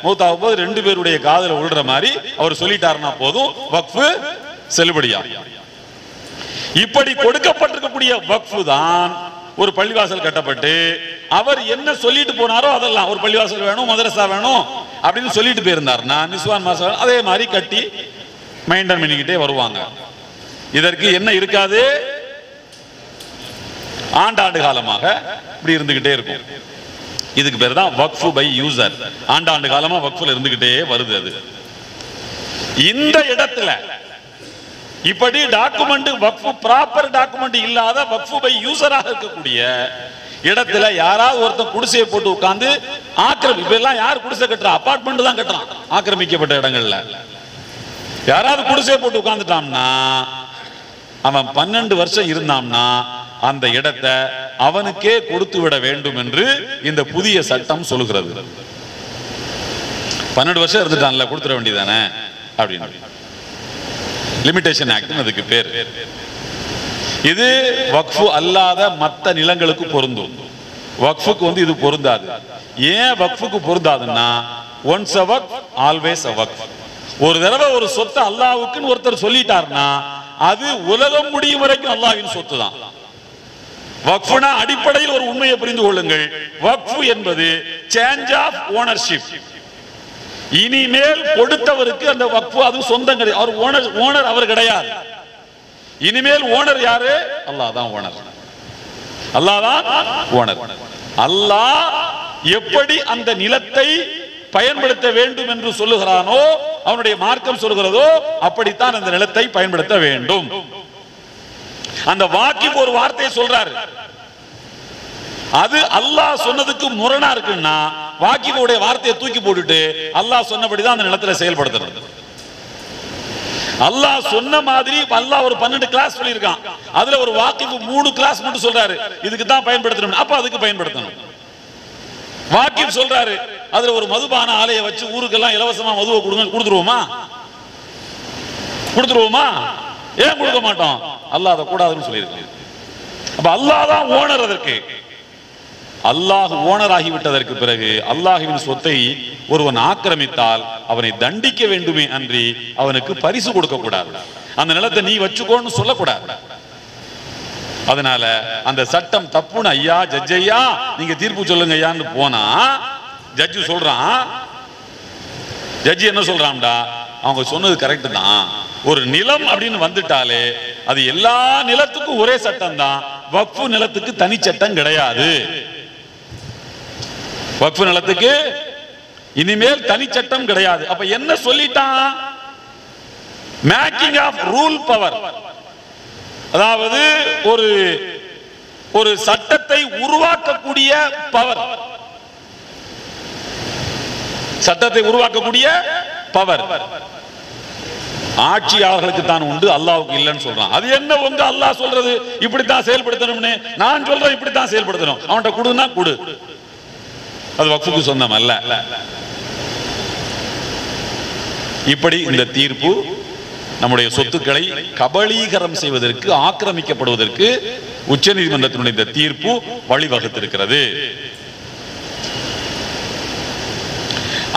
மௌத்தாகும் போது 2 பேருடைய காதுல விழுற மாதிரி அவர் சொல்லிட்டாருன்னா போதும், வக்ஃப் செல்லுபடியா. இப்படி கொடுக்கப்பட்டிருக்கக்கூடிய வக்ஃப் தான் ஒரு பள்ளிவாசல் கட்டப்பட்டு அவர் என்ன சொல்லிட்டு போனாரோ அதெல்லாம், ஒரு பள்ளிவாசல் வேணும், மதரசா வேணும் அப்படின்னு சொல்லிட்டு போயிருந்தாருன்னா நிஸ்வான் மாசம் அதே மாதிரி கட்டி மெயின்டைன் பண்ணிக்கிட்டே வருவாங்க. இதற்கு என்ன இருக்காது? ஆண்டாண்டு காலமாக இப்படி இருந்துகிட்டே இருக்கும். இதுக்கு பேர் தான் வக்ஃபு பை யூசர். ஆண்டாண்டு காலமா வக்ஃபுல இருந்துகிட்டே வருது. அது இந்த இடத்துல இப்படி டாக்குமெண்ட் வக்ஃபு ப்ராப்பர் டாக்குமெண்ட் இல்லாத வக்ஃபு பை யூசராக இருக்கக்கூடிய இடத்துல யாராவது ஒருத்தன் குடிசையை போட்டு உட்கார்ந்து இப்ப எல்லாம் யார் குடிசை கட்டுறா? அபார்ட்மெண்ட் தான் கட்டுறான். ஆக்கிரமிக்கப்பட்ட இடங்கள்ல யாராவது குடிசையை போட்டு உட்கார்ந்துட்டான்னா அவன் 12 வருஷம் இருந்தான்னா அந்த இடத்தை அவனுக்கே கொடுத்து விட வேண்டும் என்று இந்த புதிய சட்டம் சொல்லுகிறது. 12 வருஷம் இருந்துட்டான்ல, கொடுத்துட வேண்டியதானே அப்படின்னு லிமிடேஷன் ஆக்ட் அதுக்கு பேர். இது வக்ஃபு அல்லாத மற்ற நிலங்களுக்கு பொருந்தும். வக்ஃபுக்கு இது பொருந்தாது. ஏன் வக்ஃபுக்கு பொருந்தாதுன்னா once a Waqf always a வக்ஃப். ஒரு தடவை ஒரு சொத்தை அல்லாஹ்வுக்குன்னு ஒருத்தர் சொல்லிட்டார்னா அது உலகம் முடியும் வரைக்கும் அல்லாஹ்வின் சொத்து தான். வக்ஃப்னா அடிப்படையில் ஒரு உண்மையை புரிந்து கொள்ளுங்கள். வக்ஃப் என்பது சேஞ்ச் ஆஃப் ஓனர்ஷிப். இனிமேல் கொடுத்தவருக்கு அந்த வக்ஃப் அது சொந்தம் கிடையாது. அவர் ஓனர் அவர் கிடையாது. இனிமேல் ஓனர் யாரு? அல்லாஹ் தான் ஓனர். அல்லாஹ் தான் ஓனர். அல்லாஹ் எப்படி அந்த நிலத்தை பயன்படுத்த வேண்டும் என்று சொல்லுகிறானோ, அவனுடைய மார்க்கம் சொல்கிறதோ, அப்படித்தான் அந்த நிலத்தை பயன்படுத்த வேண்டும். அந்த வாக்கிப் ஒரு வார்த்தையை சொல்றாரு, அது அல்லாஹ் சொன்னதுக்கு முரணா இருக்குன்னா வாக்கிபுடைய வார்த்தையை தூக்கி போட்டுட்டு அல்லாஹ் சொன்னபடிதான் அந்த நிலத்துல செயல்படுத்துறது. அல்லாஹ் சொன்ன மாதிரி அல்லாஹ் ஒரு 12 கிளாஸ் சொல்லியிருக்கான். அதுல ஒரு வாக்கிபு 3 கிளாஸ் மட்டும் சொல்றாரு, இதுக்கு தான் பயன்படுத்தணும், அப்ப அதுக்கு பயன்படுத்தணும். வாக்கிப் சொல்றாரு, அதுல ஒரு மதுபான ஆலையை வச்சு ஊருக்கெல்லாம் இலவசமா மதுவை கொடுத்துருவோமா? கொடுத்துருவோமா? ஏன் கொடுக்க மாட்டோம்? அல்லாஹ் அதை கூடாதுன்னு சொல்லியிருக்கு. அப்ப அல்லாஹ் தான் ஓனர். அதற்கு அல்லாஹ் ஓனர் ஆகிவிட்டதற்கு பிறகு அல்லாஹ்வின் சொத்தை ஒருவன் ஆக்கிரமித்தால் அவனை தண்டிக்க வேண்டுமே அன்றி அவனுக்கு பரிசு கொடுக்க கூடாது. அந்த நிலத்தை நீ வச்சுக்கோன்னு சொல்லக்கூடாது. அதனால அந்த சட்டம் தப்புன்னு ஐயா ஜட்ஜ் ஐயா நீங்க தீர்ப்பு சொல்லுங்க ஐயான்னு போனா ஜட்ஜு சொல்றான், ஜட்ஜி என்ன சொல்றான்டா, அவங்க சொன்னது கரெக்ட் தான். ஒரு நிலம் அப்படின்னு வந்துட்டாலே அது எல்லா நிலத்துக்கும் ஒரே சட்டம் தான். வக்ஃபு நிலத்துக்கு தனி சட்டம் கிடையாது. வக்ஃபு நிலத்துக்கு இனிமேல் தனி சட்டம் கிடையாது. அப்ப என்ன சொல்லிட்டான்? Making of rule power. அதாவது ஒரு சட்டத்தை உருவாக்கக்கூடிய பவர், சட்டத்தை உருவாக்கக்கூடிய பவர் ஆட்சியாளர்களுக்கு தான் உண்டு, அல்லாஹ்வுக்கு இல்லைன்னு சொல்றான். அது என்ன உங்க அல்லாஹ் சொல்றது இப்படித்தான் செயல்படுத்தணும்னு, நான் சொல்றேன் இப்படித்தான் செயல்படுத்தணும், அவன்கிட்ட கொடுன்னா கொடு, அது வக்ஃபுக்கு சொந்தம் அல்ல. இப்படி இந்த தீர்ப்பு நம்முடைய சொத்துக்களை கபளீகரம் செய்வதற்கு, ஆக்கிரமிக்கப்படுவதற்கு உச்சநீதிமன்றத்தினுடைய இந்த தீர்ப்பு வழிவகுத்திருக்கிறது.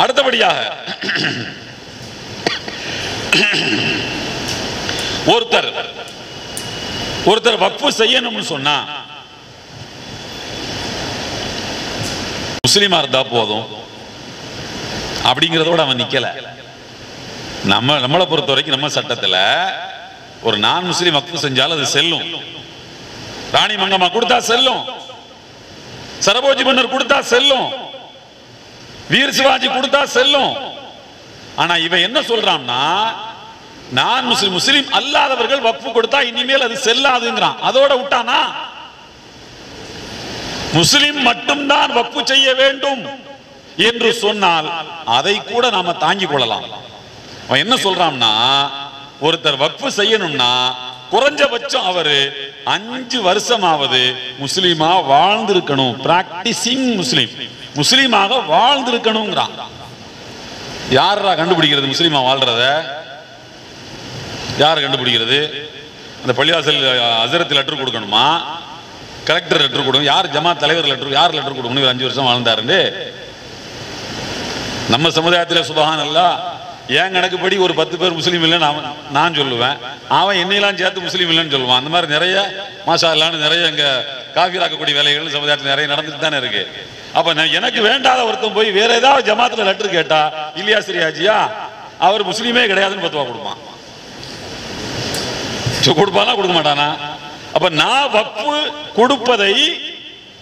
அடுத்தபடியாக ஒருத்தர் வக்ஃபு செய்யணும்னு சொன்னா முஸ்லிமா இருந்தா போதும் அப்படிங்கிறதோட அவன் நிக்கல. நம்மளை பொறுத்த வரைக்கும் நம்ம சட்டத்துல ஒரு நான் முஸ்லிம் வக்ஃபு செஞ்சாலும் அது செல்லும். ராணி மங்கம்மா கொடுத்தா செல்லும், சரபோஜி மன்னர் கொடுத்தா செல்லும், வீர் சிவாஜி கொடுத்தா செல்லும். ஆனா இவன் என்ன சொல்றான்னா, நான் முஸ்லிம் அல்லாதவர்கள் வக்ஃபு கொடுத்தா இனிமேல் அது செல்லாதுங்கிறான். அதோட விட்டானா? முஸ்லிம் மட்டும்தான் வக்ஃபு செய்ய வேண்டும் என்று சொன்னால் அதை கூட நாம தாங்கிக் கொள்ளலாம். அவன் என்ன சொல்றான்னா, ஒருத்தர் வக்ஃபு செய்யணும்னா குறைஞ்சபட்சம் அவரு 5 வருஷமாவது முஸ்லிமா வாழ்ந்திருக்கணும். பிராக்டிசிங் முஸ்லிம், முஸ்லிமாக வாழ்ந்திருக்கணும்ங்கிறான். யாரா கண்டுபிடிக்கிறது முஸ்லிமா வாழ்றத? யார் கண்டுபிடிக்கிறது? அந்த பள்ளிவாசல் ஹஸரத் லெட்டர் கொடுக்கணுமா? கலெக்டர் லெட்டர் கொடுக்கணும்? யார் ஜமாத் தலைவர் லெட்டர், யார் லெட்டர் கொடுக்கணும்? 5 வருஷம் வாழ்ந்தாரு. நம்ம சமுதாயத்தில் சுபஹானல்லாஹ் ஏன் கணக்குப்படி ஒரு 10 பேர் முஸ்லீம் இல்லைன்னு நான் சொல்லுவேன், அவன் என்னையெல்லாம் சேர்த்து முஸ்லீம் இல்லைன்னு சொல்லுவான். அந்த மாதிரி நிறைய மாஷா அல்லாஹ்னு நிறைய இங்க காஃபிராக்கக்கூடிய வேலைகள் சமுதாயத்தில் நிறைய நடந்துட்டு தானே இருக்கு. அப்ப எனக்கு வேண்டாத ஒருத்தன் போய் வேற ஏதாவது ஜமாத்துல லெட்டர் கேட்டா, இல்லையா சரியாச்சியா அவர் முஸ்லீமே கிடையாதுன்னு பத்துவா கொடுப்பான். கொடுப்பானா கொடுக்க மாட்டானா? அப்ப நான் வக்ஃபு கொடுப்பதை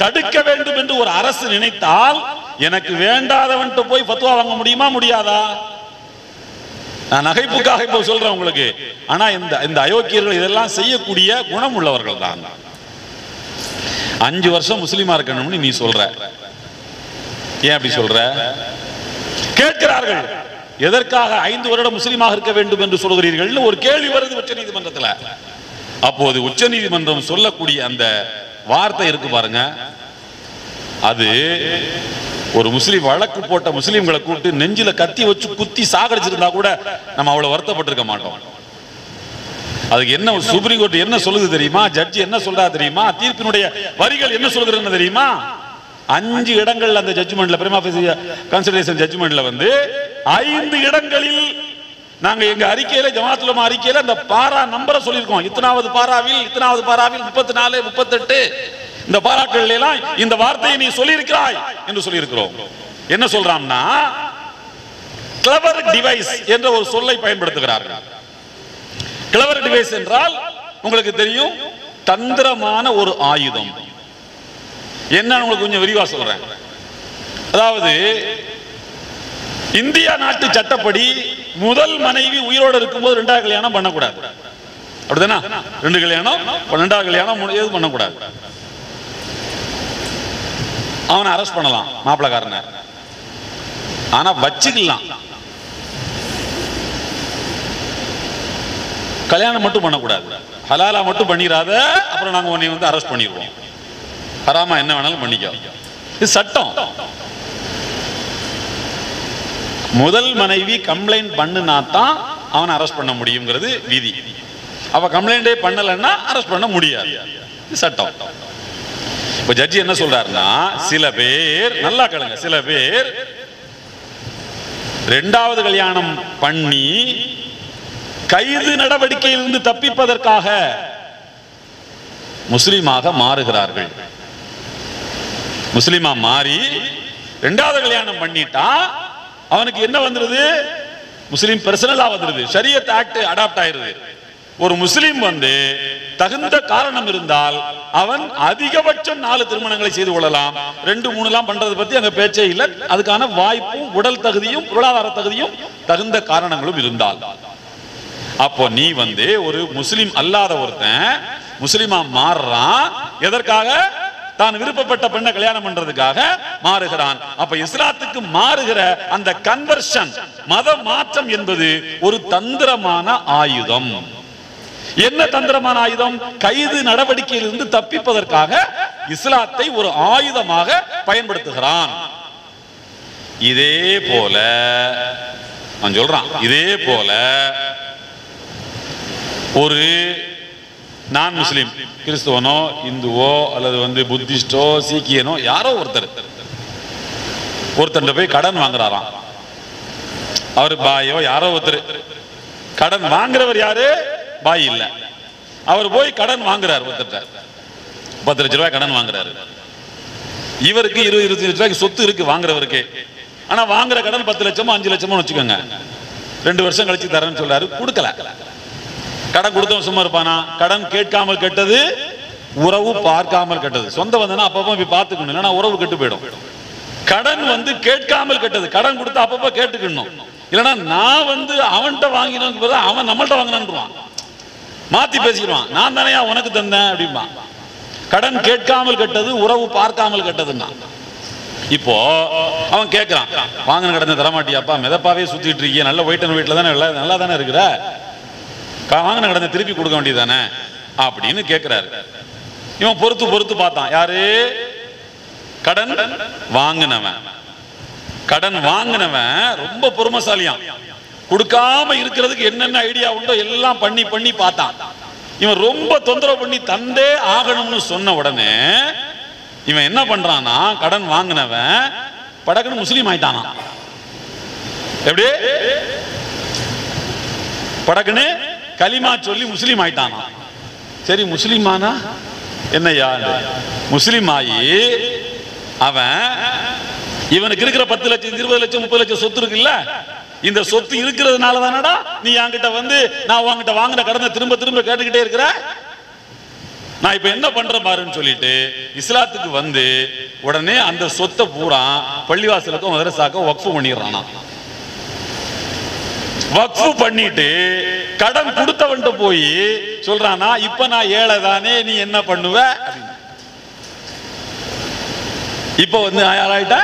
தடுக்க வேண்டும் என்று ஒரு அரசு நினைத்தால் எனக்கு வேண்டாதவன்ட்டு போய் ஃபத்வா வாங்க முடியுமா முடியாதா? நான் நகைப்புக்காக இப்ப சொல்றேன் உங்களுக்கு. ஆனா இந்த அயோக்கியர்கள் இதெல்லாம் செய்யக்கூடிய குணம் உள்ளவர்கள் தான். 5 வருஷம் முஸ்லிமா இருக்கணும்னு நீ சொல்ற, ஏன் அப்படி சொல்ற? கேட்கிறார்கள், எதற்காக 5 வருடம் முஸ்லிமாக இருக்க வேண்டும் என்று சொல்கிறீர்கள் ஒரு கேள்வி வருது உச்ச நீதிமன்றத்தில். அப்போது உச்ச நீதிமன்றம் சொல்லக்கூடிய அந்த வார்த்தை இருக்கு பாருங்க, அது ஒரு முஸ்லீம் வழக்கு போட்ட முஸ்லீம்களை கூப்பிட்டு நெஞ்சில கத்தி வச்சு குத்தி சாகடிச்சிருந்தா கூட நம்ம அவ்வளவு வருத்தப்பட்டிருக்க மாட்டோம். அதுக்கு என்ன சுப்ரீம் கோர்ட் என்ன சொல்லுது தெரியுமா? ஜட்ஜி என்ன சொல்றா தெரியுமா? தீர்ப்பினுடைய வரிகள் என்ன சொல்கிறது தெரியுமா? 5 இடங்கள்ல அந்த ஜட்ஜ்மெண்ட்ல பிரைமா ஃபேசி கன்சிடரேஷன் ஜட்ஜ்மெண்ட்ல வந்து 5 இடங்களில் நாங்க எங்க அறிக்கையில ஜமாத் உலமா அறிக்கையில அந்த பாரா நம்பரை சொல்லியிருக்கோம். இத்தனாவது பாராவில் 34 38 இந்த பாராக்கள் எல்லாம் இந்த வார்த்தையை நீ சொல்லியிருக்கிறாய் என்று சொல்லியிருக்கிறோம். என்ன சொல்றான்னா கிளவர் டிவைஸ் என்ற ஒரு சொல்லை பயன்படுத்துகிறார்கள். கிளவர் டிவைஸ் என்றால் உங்களுக்கு தெரியும், தந்திரமான ஒரு ஆயுதம். என்ன உங்களுக்கு கொஞ்சம் விரிவா சொல்றேன். அதாவது இந்தியா நாட்டு சட்டப்படி முதல் மனைவி உயிரோடு இருக்கும்போது 2வது கல்யாணம் பண்ணக்கூடாது. அப்படிதானா? 2 கல்யாணம் 2வது கல்யாணம் எதுவும் பண்ணக்கூடாது. அவனை அரெஸ்ட் பண்ணலாம் மாப்பிளக்காரனை, ஆனா வச்சுக்கலாம். கல்யாணம் மட்டும் பண்ணக்கூடாது, ஹலாலா மட்டும் பண்ணிடாத, அப்புறம் நாங்க உன்னை வந்து அரெஸ்ட் பண்ணிடுவோம். ஹராமா என்ன வேணாலும் பண்ணிக்க, இது சட்டம். முதல் மனைவி கம்ப்ளைண்ட் பண்ணுனா தான் அவனை அரெஸ்ட் பண்ண முடியுங்கிறது விதி. அவ கம்ப்ளைண்டே பண்ணலன்னா அரெஸ்ட் பண்ண முடியாது, இது சட்டம். இப்ப ஜட்ஜி என்ன சொல்றாருன்னா, சில பேர் நல்லா கேளுங்க, சில பேர் 2வது கல்யாணம் பண்ணி கைது நடவடிக்கையிலிருந்து தப்பிப்பதற்காக முஸ்லிமாக மாறுகிறார்கள். முஸ்லிமா மாறி 2வது கல்யாணம் பண்ணிட்டா அவனுக்கு என்ன வந்துருது? முஸ்லிம் பர்சனலா வந்துருது, ஷரியத் ஆக்ட் அடாப்ட் ஆயிருது. ஒரு முஸ்லிம் வந்து தகுந்த காரணம் இருந்தால் அவன் அதிகபட்சம் 4 திருமணங்களை செய்து கொள்ளலாம். 2 3 பண்றது பத்தி அங்க பேச்சே இல்லை. அதுக்கான வாய்ப்பும் உடல் தகுதியும் பொருளாதார தகுதியும் தகுந்த காரணங்களும் இருந்தால். அப்போ நீ வந்து ஒரு முஸ்லிம் அல்லாத ஒருத்தன் முஸ்லிமா மாறுறான், எதற்காக? தான் விருப்பப்பட்ட பெண்ணை கல்யாணம் பண்றதுக்காக மாறுகிறான். அப்ப இஸ்லாத்துக்கு மாறுகிற அந்த கன்வர்ஷன், மத மாற்றம் என்பது ஒரு தந்திரமான ஆயுதம். என்ன தந்திரமான ஆயுதம்? கைது நடவடிக்கையிலிருந்து தப்பிப்பதற்காக இஸ்லாத்தை ஒரு ஆயுதமாக பயன்படுத்துகிறான். இதே போல அவன் சொல்றான், இதே போல ஒரு நான் முஸ்லிம் கிறிஸ்துவனோ இந்துவோ அல்லது வந்து புத்திஸ்டோ சீக்கியனோ யாரோ ஒருத்தர் போய் கடன் வாங்குறாராம். அவர் பாயோ யாரோ ஒருத்தர். கடன் வாங்குறவர் யாரு? பாய் இல்ல. அவர் போய் கடன் வாங்குறாரு ஒருத்தர், 10 லட்சம் ரூபாய் கடன் வாங்குறாரு. இவருக்கு 20-25 லட்சம் ரூபாய்க்கு சொத்து இருக்கு வாங்குறவருக்கு. ஆனா வாங்குற கடன் 10 லட்சமோ 5 லட்சமோ வச்சுக்கோங்க. 2 வருஷம் கழிச்சு தரேன்னு சொல்றாரு, கொடுக்கல. கடன் கொடுத்தவன் சும்மா இருப்பானா? கடன் கேட்காமல் கெட்டது உறவு பார்க்காமல் கெட்டது. சொந்த வந்தனா அப்பப்போ போய் பார்த்துக்கணும், இல்லைன்னா உறவு கெட்டு போயிடும். கடன் வந்து கேட்காமல் கெட்டது. கடன் கொடுத்து அப்பப்போ கேட்டுக்கணும், இல்லைன்னா நான் வந்து அவன்கிட்ட வாங்கினோம் அவன் நம்மள்கிட்ட வாங்கினான் மாத்தி பேசிடுவான். நான் தானே உனக்கு தந்தேன் அப்படின்பா. கடன் கேட்காமல் கெட்டது உறவு பார்க்காமல் கெட்டதுன்னா. இப்போ அவன் கேட்கிறான், வாங்கின கடனை தரமாட்டியாப்பா, மிதப்பாவே சுத்திட்டு இருக்கிய, நல்ல ஒயிட் அண்ட் வீட்டில் தானே நல்லா தானே இருக்கிற, வாங்கின கடனை திருப்பி கொடுக்க வேண்டியதானே அப்படின்னு கேட்கிறாரு. இவன் பொறுத்து பார்த்தான். யாரு? கடன் வாங்கினவன். கடன் வாங்கினவன் ரொம்ப பொறுமைசாலியான். கொடுக்காம இருக்கிறதுக்கு என்னென்ன ஐடியா உண்டோ எல்லாம் பண்ணி பார்த்தான். இவன் ரொம்ப தொந்தரவு பண்ணி தந்தே ஆகணும்னு சொன்ன உடனே இவன் என்ன பண்றான்னா, கடன் வாங்கினவன் படக்குன்னு முஸ்லீம் ஆயிட்டானா. எப்படி? படக்குன்னு கலிமா சொல்லி முஸ்லீம் ஆயிட்டானா. சரி, முஸ்லீம் ஆனா என்னையா? முஸ்லீம் ஆகி அவன் இவனுக்கு இருக்கிற 10 லட்சம் 20 லட்சம் 30 லட்சம் சொத்து இருக்குல்ல, இந்த சொத்து இருக்கிறதுனால தானடா நீ என்கிட்ட வந்து நான் உன்கிட்ட வாங்கின கடனை திரும்ப கேட்டுக்கிட்டே இருக்கிற. நான் இப்ப என்ன பண்ற பாருன்னு சொல்லிட்டு இஸ்லாத்துக்கு வந்து உடனே அந்த சொத்தை பூரா பள்ளிவாசலுக்கும் மதரசாக்கும் வக்ஃபு பண்ணிடுறானா. வக்ஃபு பண்ணிட்டு கடன் கொடுத்தவன்ட்டு போய் சொல்றானா, இப்ப நான் ஏழை தானே, நீ என்ன பண்ணுவ? இப்ப வந்து ஆயிட்டா,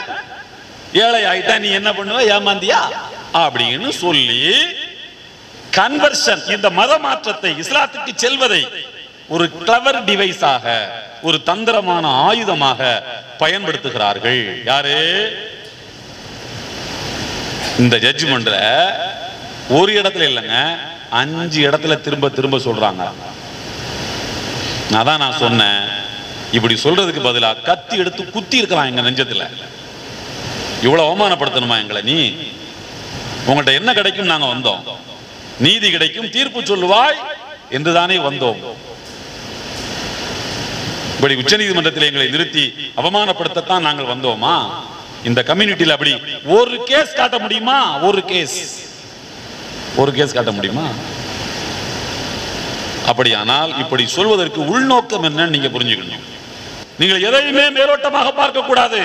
ஏழை ஆயிட்டா, நீ என்ன பண்ணுவ? ஏமாந்தியா அப்படின்னு சொல்லி கன்வர்ஷன், இந்த மத மாற்றத்தை, இஸ்லாத்துக்கு செல்வதை ஒரு கிளவர் டிவைஸாக, ஒரு தந்திரமான ஆயுதமாக பயன்படுத்துகிறார்கள். யாரு? இந்த ஜட்ஜ்மெண்ட்ல ஒரு இடத்துல இல்லைங்க, 5 இடத்துல திரும்ப திரும்ப சொல்றாங்க. அதான் நான் சொன்னேன், இப்படி சொல்றதுக்கு பதிலா கத்தி எடுத்து குத்தி இருக்கலாம் எங்க நெஞ்சத்துல. இவ்வளவு அவமானப்படுத்தணுமா எங்களை? நீ உங்கள்கிட்ட என்ன கிடைக்கும்? நாங்க வந்தோம், நீதி கிடைக்கும், தீர்ப்பு சொல்லுவாய் என்றுதானே வந்தோம். இப்படி உச்ச நீதிமன்றத்தில் எங்களை நிறுத்தி அவமானப்படுத்தத்தான் நாங்கள் வந்தோமா? இந்த கம்யூனிட்டியில் அப்படி ஒரு கேஸ் காட்ட முடியுமா? ஒரு கேஸ் காட்ட முடியுமா? அப்படியானால் இப்படி சொல்வதற்கு உள்நோக்கம் என்னன்னு நீங்க புரிஞ்சுக்கணும். நீங்கள் எதையுமே மேலோட்டமாக பார்க்க கூடாது.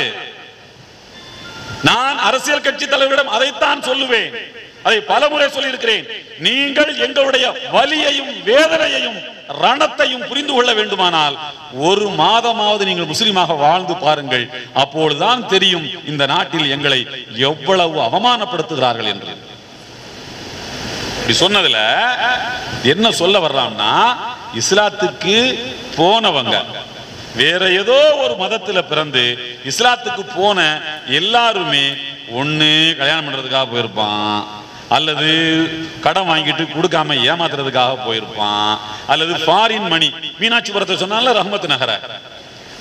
நான் அரசியல் கட்சி தலைவரிடம் அதைத்தான் சொல்லுவேன், அதை பலமுறை சொல்லி இருக்கிறேன். நீங்கள் எங்களுடைய வலியையும் வேதனையையும் ரணத்தையும் புரிந்து கொள்ள வேண்டுமானால் ஒரு மாதமாவது நீங்கள் முஸ்லிமாக வாழ்ந்து பாருங்கள். அப்பொழுதுதான் தெரியும் இந்த நாட்டில் எங்களை எவ்வளவு அவமானப்படுத்துகிறார்கள் என்று. சொன்னதுல என்ன சொல்ல வர்றான்னா, இஸ்லாத்துக்கு போனவங்க வேற ஏதோ ஒரு மதத்துல பிறந்து இஸ்லாத்துக்கு போன எல்லாருமே ஒண்ணு கல்யாணம் பண்றதுக்காக போயிருப்பான், அல்லது கடன் வாங்கிட்டு கொடுக்காம ஏமாத்துறதுக்காக போயிருப்பான், அல்லது ஃபாரின் மணி. மீனாட்சிபுரத்தை சொன்னால ரஹ்மத் நகர,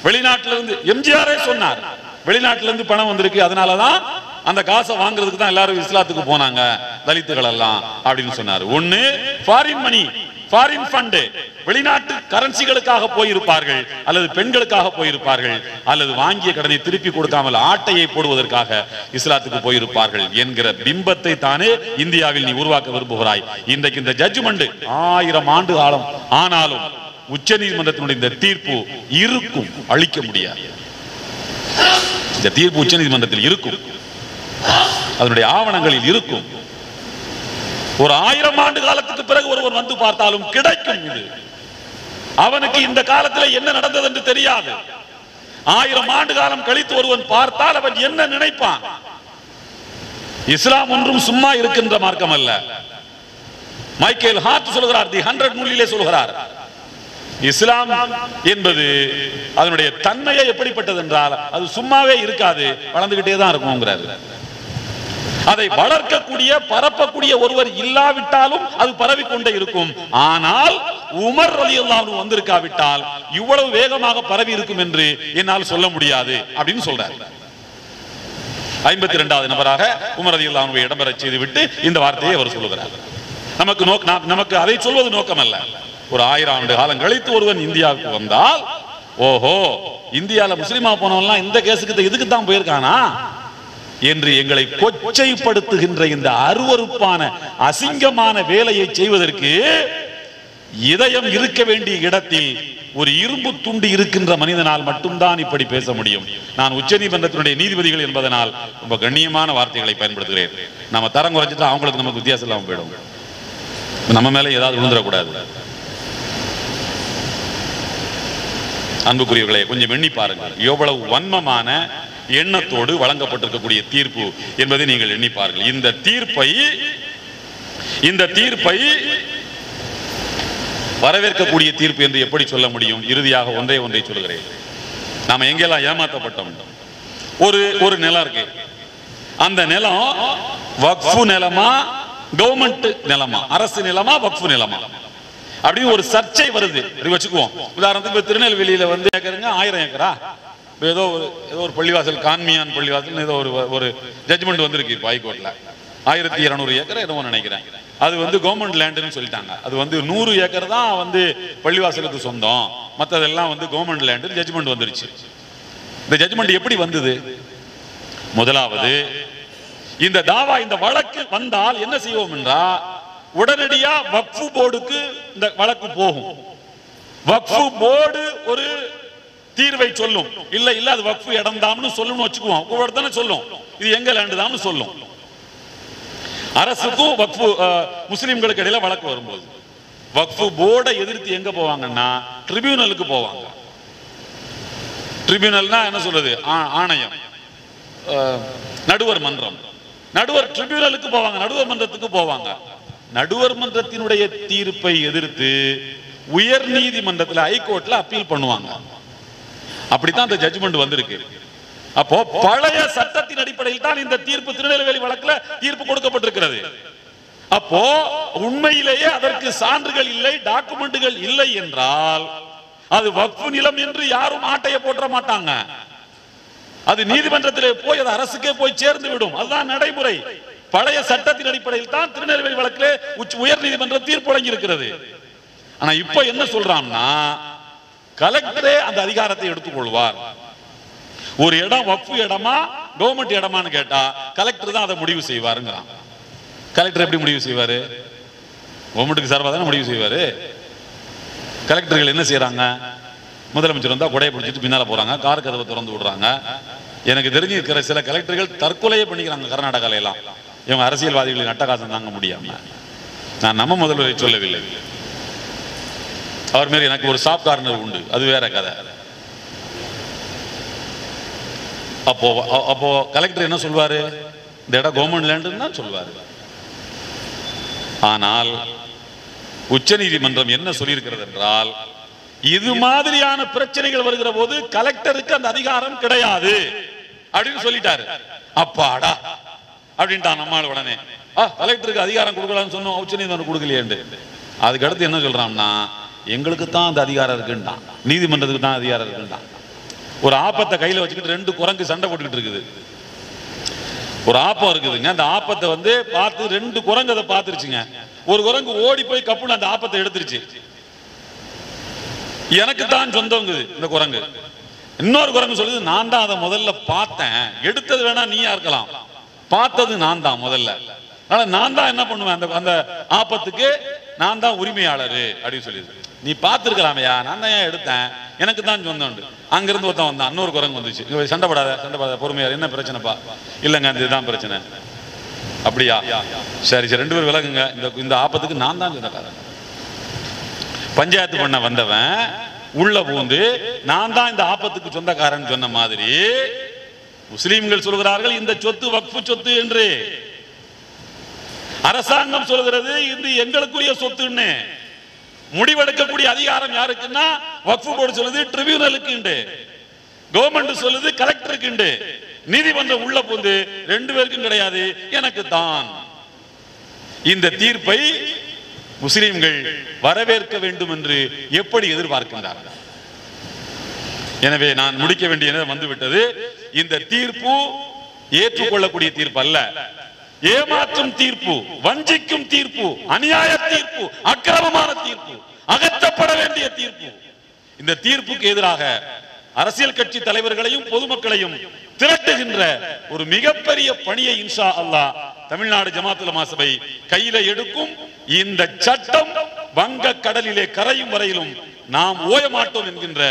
வெளிநாட்டில இருந்து எம்ஜிஆரே சொன்னார், வெளிநாட்டில இருந்து பணம் வந்திருக்கு, அதனாலதான் அந்த காசை வாங்குறதுக்கு தான் எல்லாரும் இஸ்லாத்துக்கு போனாங்க தலித்துகள் எல்லாம் அப்படின்னு சொன்னார். ஒண்ணு ஃபாரின் மணி, ஃபாரின் ஃபண்ட், வெளிநாட்டு கரன்சிகளுக்காக போயிருப்பார்கள், அல்லது பெண்களுக்காக போயிருப்பார்கள், அல்லது வாங்கிய கடனை திருப்பி கொடுக்காமல் ஆட்டையை போடுவதற்காக இஸ்லாத்துக்கு போயிருப்பார்கள் என்கிற பிம்பத்தை தானே இந்தியாவில் நீ உருவாக்க விரும்புகிறாய். இன்றைக்கு இந்த ஜட்ஜ்மெண்ட் 1000 ஆண்டு காலம் ஆனாலும் உச்ச நீதிமன்றத்தினுடைய இந்த தீர்ப்பு இருக்கும், அழிக்க முடியாது. இந்த தீர்ப்பு உச்ச நீதிமன்றத்தில் இருக்கும், அதனுடைய ஆவணங்களில் இருக்கும். ஒரு 1000 ஆண்டு காலத்துக்கு பிறகு ஒருவர் வந்து பார்த்தாலும் கிடைக்கும். இது அவனுக்கு இந்த காலத்தில் என்ன நடந்தது என்று தெரியாது. 1000 ஆண்டு காலம் கழித்து ஒருவன் பார்த்தால் அவன் என்ன நினைப்பான்? இஸ்லாம் ஒன்றும் சும்மா இருக்கின்ற மார்க்கம் அல்ல. மைக்கேல் ஹார்ட் சொல்கிறார், தி 100 நூலிலே சொல்கிறார், இஸ்லாம் என்பது அதனுடைய தன்மையை எப்படிப்பட்டது என்றால் அது சும்மாவே இருக்காது, வளர்ந்துகிட்டே தான் இருக்கும்ங்கிறார். அதை வளர்க்கக்கூடிய பரப்பக்கூடிய ஒருவர் இல்லாவிட்டாலும் அது பரவிக்கொண்டே இருக்கும். ஆனால் உமர் ரலியல்லாஹு அன்ஹு வந்திருக்காவிட்டால் இவ்வளவு வேகமாக பரவி இருக்கும் என்று என்னால் சொல்ல முடியாது அப்படின்னு சொல்றார். 52வது நபராக உமர் ரலியல்லாஹு அன்ஹுவை இடம்பெற செய்து விட்டு இந்த வார்த்தையை அவர் சொல்லுகிறார். நமக்கு அதை சொல்வது நோக்கம் அல்ல. ஒரு 1000 ஆண்டு காலம் கழித்து ஒருவன் இந்தியாவுக்கு வந்தால், ஓஹோ இந்தியால முஸ்லிமா போனவன்லாம் இந்த கேஸுக்கு இதுக்கு தான் போயிருக்கானா என்று எங்களை கொச்சைப்படுத்துகின்ற இந்த அருவருப்பான அசிங்கமான வேலையை செய்வதற்கு இதயம் இருக்க வேண்டிய இடத்தில் ஒரு இரும்பு துண்டு இருக்கின்ற மனிதனால் மட்டும்தான் இப்படி பேச முடியும். நான் உச்ச நீதிமன்றத்தினுடைய நீதிபதிகள் என்பதனால் ரொம்ப கண்ணியமான வார்த்தைகளை பயன்படுத்துகிறேன். நம்ம தரம் குறைஞ்சிட்டா அவங்களுக்கு நமக்கு வித்தியாசம் இல்லாமல் போயிடும். நம்ம மேல ஏதாவது விழுந்துடக்கூடாது. அன்புக்குரியவர்களே, கொஞ்சம் எண்ணி பாருங்கள், எவ்வளவு வன்மமான எண்ணத்தோடு வழங்கப்பட்டிருக்கக்கூடிய தீர்ப்பு என்பதை நீங்கள் எண்ணி பாருங்கள். இந்த தீர்ப்பை வரவேற்கக்கூடிய தீர்ப்பு என்று எப்படி சொல்ல முடியும்? இறுதியாக ஒன்றை சொல்கிறேன். நாம எங்கெல்லாம் ஏமாற்றப்பட்டோம். ஒரு நிலம் இருக்கு, அந்த நிலம் வக்ஃபு நிலமா கவர்மெண்ட் நிலமா, அரசு நிலமா வக்ஃபு நிலமா அப்படின்னு ஒரு சர்ச்சை வருது. வச்சுக்குவோம், உதாரணத்துக்கு திருநெல்வேலியில வந்து ஏக்கருங்க 1000 ஏக்கரா, ஏதோ ஒரு பள்ளிவாசல், கான்மியான் பள்ளிவாசல் ஏதோ ஒரு ஜட்ஜ்மெண்ட் வந்திருக்கு இப்போ ஹைகோர்ட்ல, 1200 ஏக்கர் ஏதோ நினைக்கிறேன். அது வந்து கவர்மெண்ட் லேண்டுன்னு சொல்லிட்டாங்க. அது வந்து 100 ஏக்கர் தான் வந்து பள்ளிவாசலுக்கு சொந்தம், மற்றதெல்லாம் வந்து கவர்மெண்ட் லேண்டு ஜட்ஜ்மெண்ட் வந்துருச்சு. இந்த ஜட்ஜ்மெண்ட் எப்படி வந்தது? முதலாவது, இந்த தாவா, இந்த வழக்கு வந்தால் என்ன செய்வோம் என்றா, உடனடியா வக்ஃபு போர்டுக்கு இந்த வழக்கு போகும். வக்ஃபு போர்டு ஒரு தீர்வை சொல்லும், இல்ல இல்ல அது வக்ஃபு இடம் தான்னு சொல்லணும்னு வச்சுக்குவோம். ஒவ்வொருத்தனே சொல்லும் இது எங்க லேண்ட் தான்னு சொல்லும். அரசுக்கும் வக்ஃபு முஸ்லிம்களுக்கு இடையில வழக்கு வரும்போது வக்ஃபு போர்டை எதிர்த்து எங்க போவாங்கன்னா ட்ரிபியூனலுக்கு போவாங்க. ட்ரிபியூனல்னா என்ன சொல்றது, ஆணையம், நடுவர் மன்றம். நடுவர் ட்ரிபியூனலுக்கு போவாங்க, நடுவர் மன்றத்துக்கு போவாங்க. நடுவர் மன்றத்தினுடைய தீர்ப்பை எதிர்த்து உயர் நீதிமன்றத்தில் ஹைகோர்ட்ல அப்பீல் பண்ணுவாங்க. அப்படித்தான் அந்த ஜட்ஜ்மெண்ட் வந்திருக்கு. அப்போ பழைய சட்டத்தின் அடிப்படையில் தான் இந்த தீர்ப்பு திருநெல்வேலி வழக்குல தீர்ப்பு கொடுக்கப்பட்டிருக்கிறது. அப்போ உண்மையிலேயே அதற்கு சான்றுகள் இல்லை, டாக்குமெண்ட்டுகள் இல்லை என்றால் அது வக்ஃபு நிலம் என்று யாரும் ஆட்டைய போற்ற மாட்டாங்க. அது நீதிமன்றத்திலே போய் அது அரசுக்கே போய் சேர்ந்து விடும். அதுதான் நடைமுறை. பழைய சட்டத்தின் அடிப்படையில் தான் திருநெல்வேலி வழக்கிலே உயர் நீதிமன்றம் தீர்ப்பு வழங்கி இருக்கிறது. ஆனா இப்ப என்ன சொல்றான்னா கலெக்டரே அந்த அதிகாரத்தை எடுத்துக்கொள்வார். ஒரு இடம் வக்ஃபு இடமா கவர்மெண்ட் இடமான்னு கேட்டா கலெக்டர் தான் அதை முடிவு செய்வாருங்கிறான். கலெக்டர் எப்படி முடிவு செய்வாரு? கவர்மெண்ட்டுக்கு சார்பாக தானே முடிவு செய்வாரு. கலெக்டர்கள் என்ன செய்யறாங்க, முதலமைச்சர் வந்தா கொடையை பிடிச்சிட்டு பின்னால போறாங்க, கார் கதவை திறந்து விடுறாங்க. எனக்கு தெரிஞ்சு இருக்கிற சில கலெக்டர்கள் தற்கொலையே பண்ணிக்கிறாங்க கர்நாடகால எல்லாம். இவங்க அரசியல்வாதிகளின் அட்டகாசம் தாங்க முடியாம. நான் நம்ம முதல்வரை சொல்லவில்லை, அவர் மாரி எனக்கு ஒரு சாப் கார்னர் உண்டு, அது வேற கதை. அப்போ கலெக்டர் என்ன சொல்வாரு, இந்த இடம் கவர்மெண்ட் லேண்டுன்னு தான் சொல்வாரு. ஆனால் உச்ச நீதிமன்றம் என்ன சொல்லியிருக்கிறது என்றால் இது மாதிரியான பிரச்சனைகள் வருகிற போது கலெக்டருக்கு அந்த அதிகாரம் கிடையாது அப்படின்னு சொல்லிட்டாரு. அப்பாடா அப்படின்ட்டான் நம்மால். உடனே கலெக்டருக்கு அதிகாரம் கொடுக்கலாம்னு சொன்னோம், உச்ச நீதிமன்றம் கொடுக்கலையே. அதுக்கு அடுத்து என்ன சொல்றான்னா எங்களுக்கு தான் அந்த அதிகாரம் இருக்குன்ட்டான், நீதிமன்றத்துக்கு தான் அதிகாரம் இருக்குன்ட்டான். ஒரு ஆப்பத்தை கையில வச்சுக்கிட்டு ரெண்டு குரங்கு சண்டை போட்டுக்கிட்டு இருக்குது. ஒரு ஆப்பம் இருக்குதுங்க, அந்த ஆப்பத்தை வந்து பார்த்து ரெண்டு குரங்கு அதை பார்த்துருச்சுங்க. ஒரு குரங்கு ஓடி போய் கப்புன்னு அந்த ஆப்பத்தை எடுத்துருச்சு. எனக்கு தான் சொந்தங்குது இந்த குரங்கு. இன்னொரு குரங்கு சொல்லுது நான் தான் அதை முதல்ல பார்த்தேன், எடுத்தது வேணா நீயா இருக்கலாம், பார்த்தது நான் தான் முதல்ல, அதனால நான் தான் என்ன பண்ணுவேன் அந்த ஆப்பத்துக்கு நான் தான் உரிமையாளர் அப்படின்னு சொல்லிது. நீ பார்த்துருக்கலாமையா, நான் தான் ஏன் எடுத்தேன், எனக்கு தான் சொந்தம். அங்கிருந்து ஒருத்தன் வந்தான், இன்னொரு குரங்கு வந்துச்சு. சண்டைப்படாத பொறுமையா, என்ன பிரச்சனைப்பா? இல்லைங்க இதுதான் பிரச்சனை. அப்படியா, சரி சரி ரெண்டு பேரும் விலகுங்க, இந்த ஆப்பத்துக்கு நான் தான் சொந்தக்காரன். பஞ்சாயத்து பண்ண வந்தவன் உள்ள பூந்து நான் தான் இந்த ஆப்பத்துக்கு சொந்தக்காரன் சொன்ன மாதிரி முஸ்லிம்கள் சொல்கிறார்கள் இந்த சொத்து வக்ஃபு சொத்து என்று. அரசாங்கம் சொல்கிறது இது எங்களுக்குரிய சொத்துன்னு. முடிவெடுக்கக்கூடிய அதிகாரம் யாருக்குன்னா வக்ஃபு போர்டு சொல்லுது ட்ரிபியூனலுக்கு உண்டு, கவர்மெண்ட் சொல்லுது கலெக்டருக்கு உண்டு. நீதிமன்றம் உள்ள போந்து ரெண்டு பேருக்கும் கிடையாது, எனக்கு தான். இந்த தீர்ப்பை முஸ்லிம்கள் வரவேற்க வேண்டும் என்று எப்படி எதிர்பார்க்கின்றார்கள்? எனவே நான் முடிக்க வேண்டிய நேரம் வந்துவிட்டது. இந்த தீர்ப்பு ஏற்றுக்கொள்ளக்கூடிய தீர்ப்பு அல்ல, ஏமாற்றும் தீர்ப்பு, வஞ்சிக்கும் தீர்ப்பு, அநியாய தீர்ப்பு, அக்கிரமமான தீர்ப்பு, அகற்றப்பட வேண்டிய தீர்ப்பு. இந்த தீர்ப்புக்கு எதிராக அரசியல் கட்சி தலைவர்களையும் பொதுமக்களையும் திரட்டுகின்ற ஒரு மிகப்பெரிய பணியை இன்ஷா அல்லாஹ் தமிழ்நாடு ஜமாத் உலமா சபை கையில எடுக்கும். இந்த சட்டம் வங்க கடலிலே கரையும் வரையிலும் நாம் ஓய மாட்டோம் என்கின்ற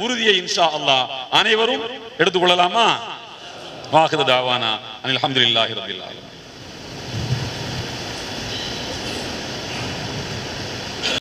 உறுதியை இன்ஷா அல்லாஹ் அனைவரும் எடுத்துக்கொள்ளலாமா? வாஹிரு தாவானா அல்ஹம்துலில்லாஹி ரப்பில் ஆலமீன்.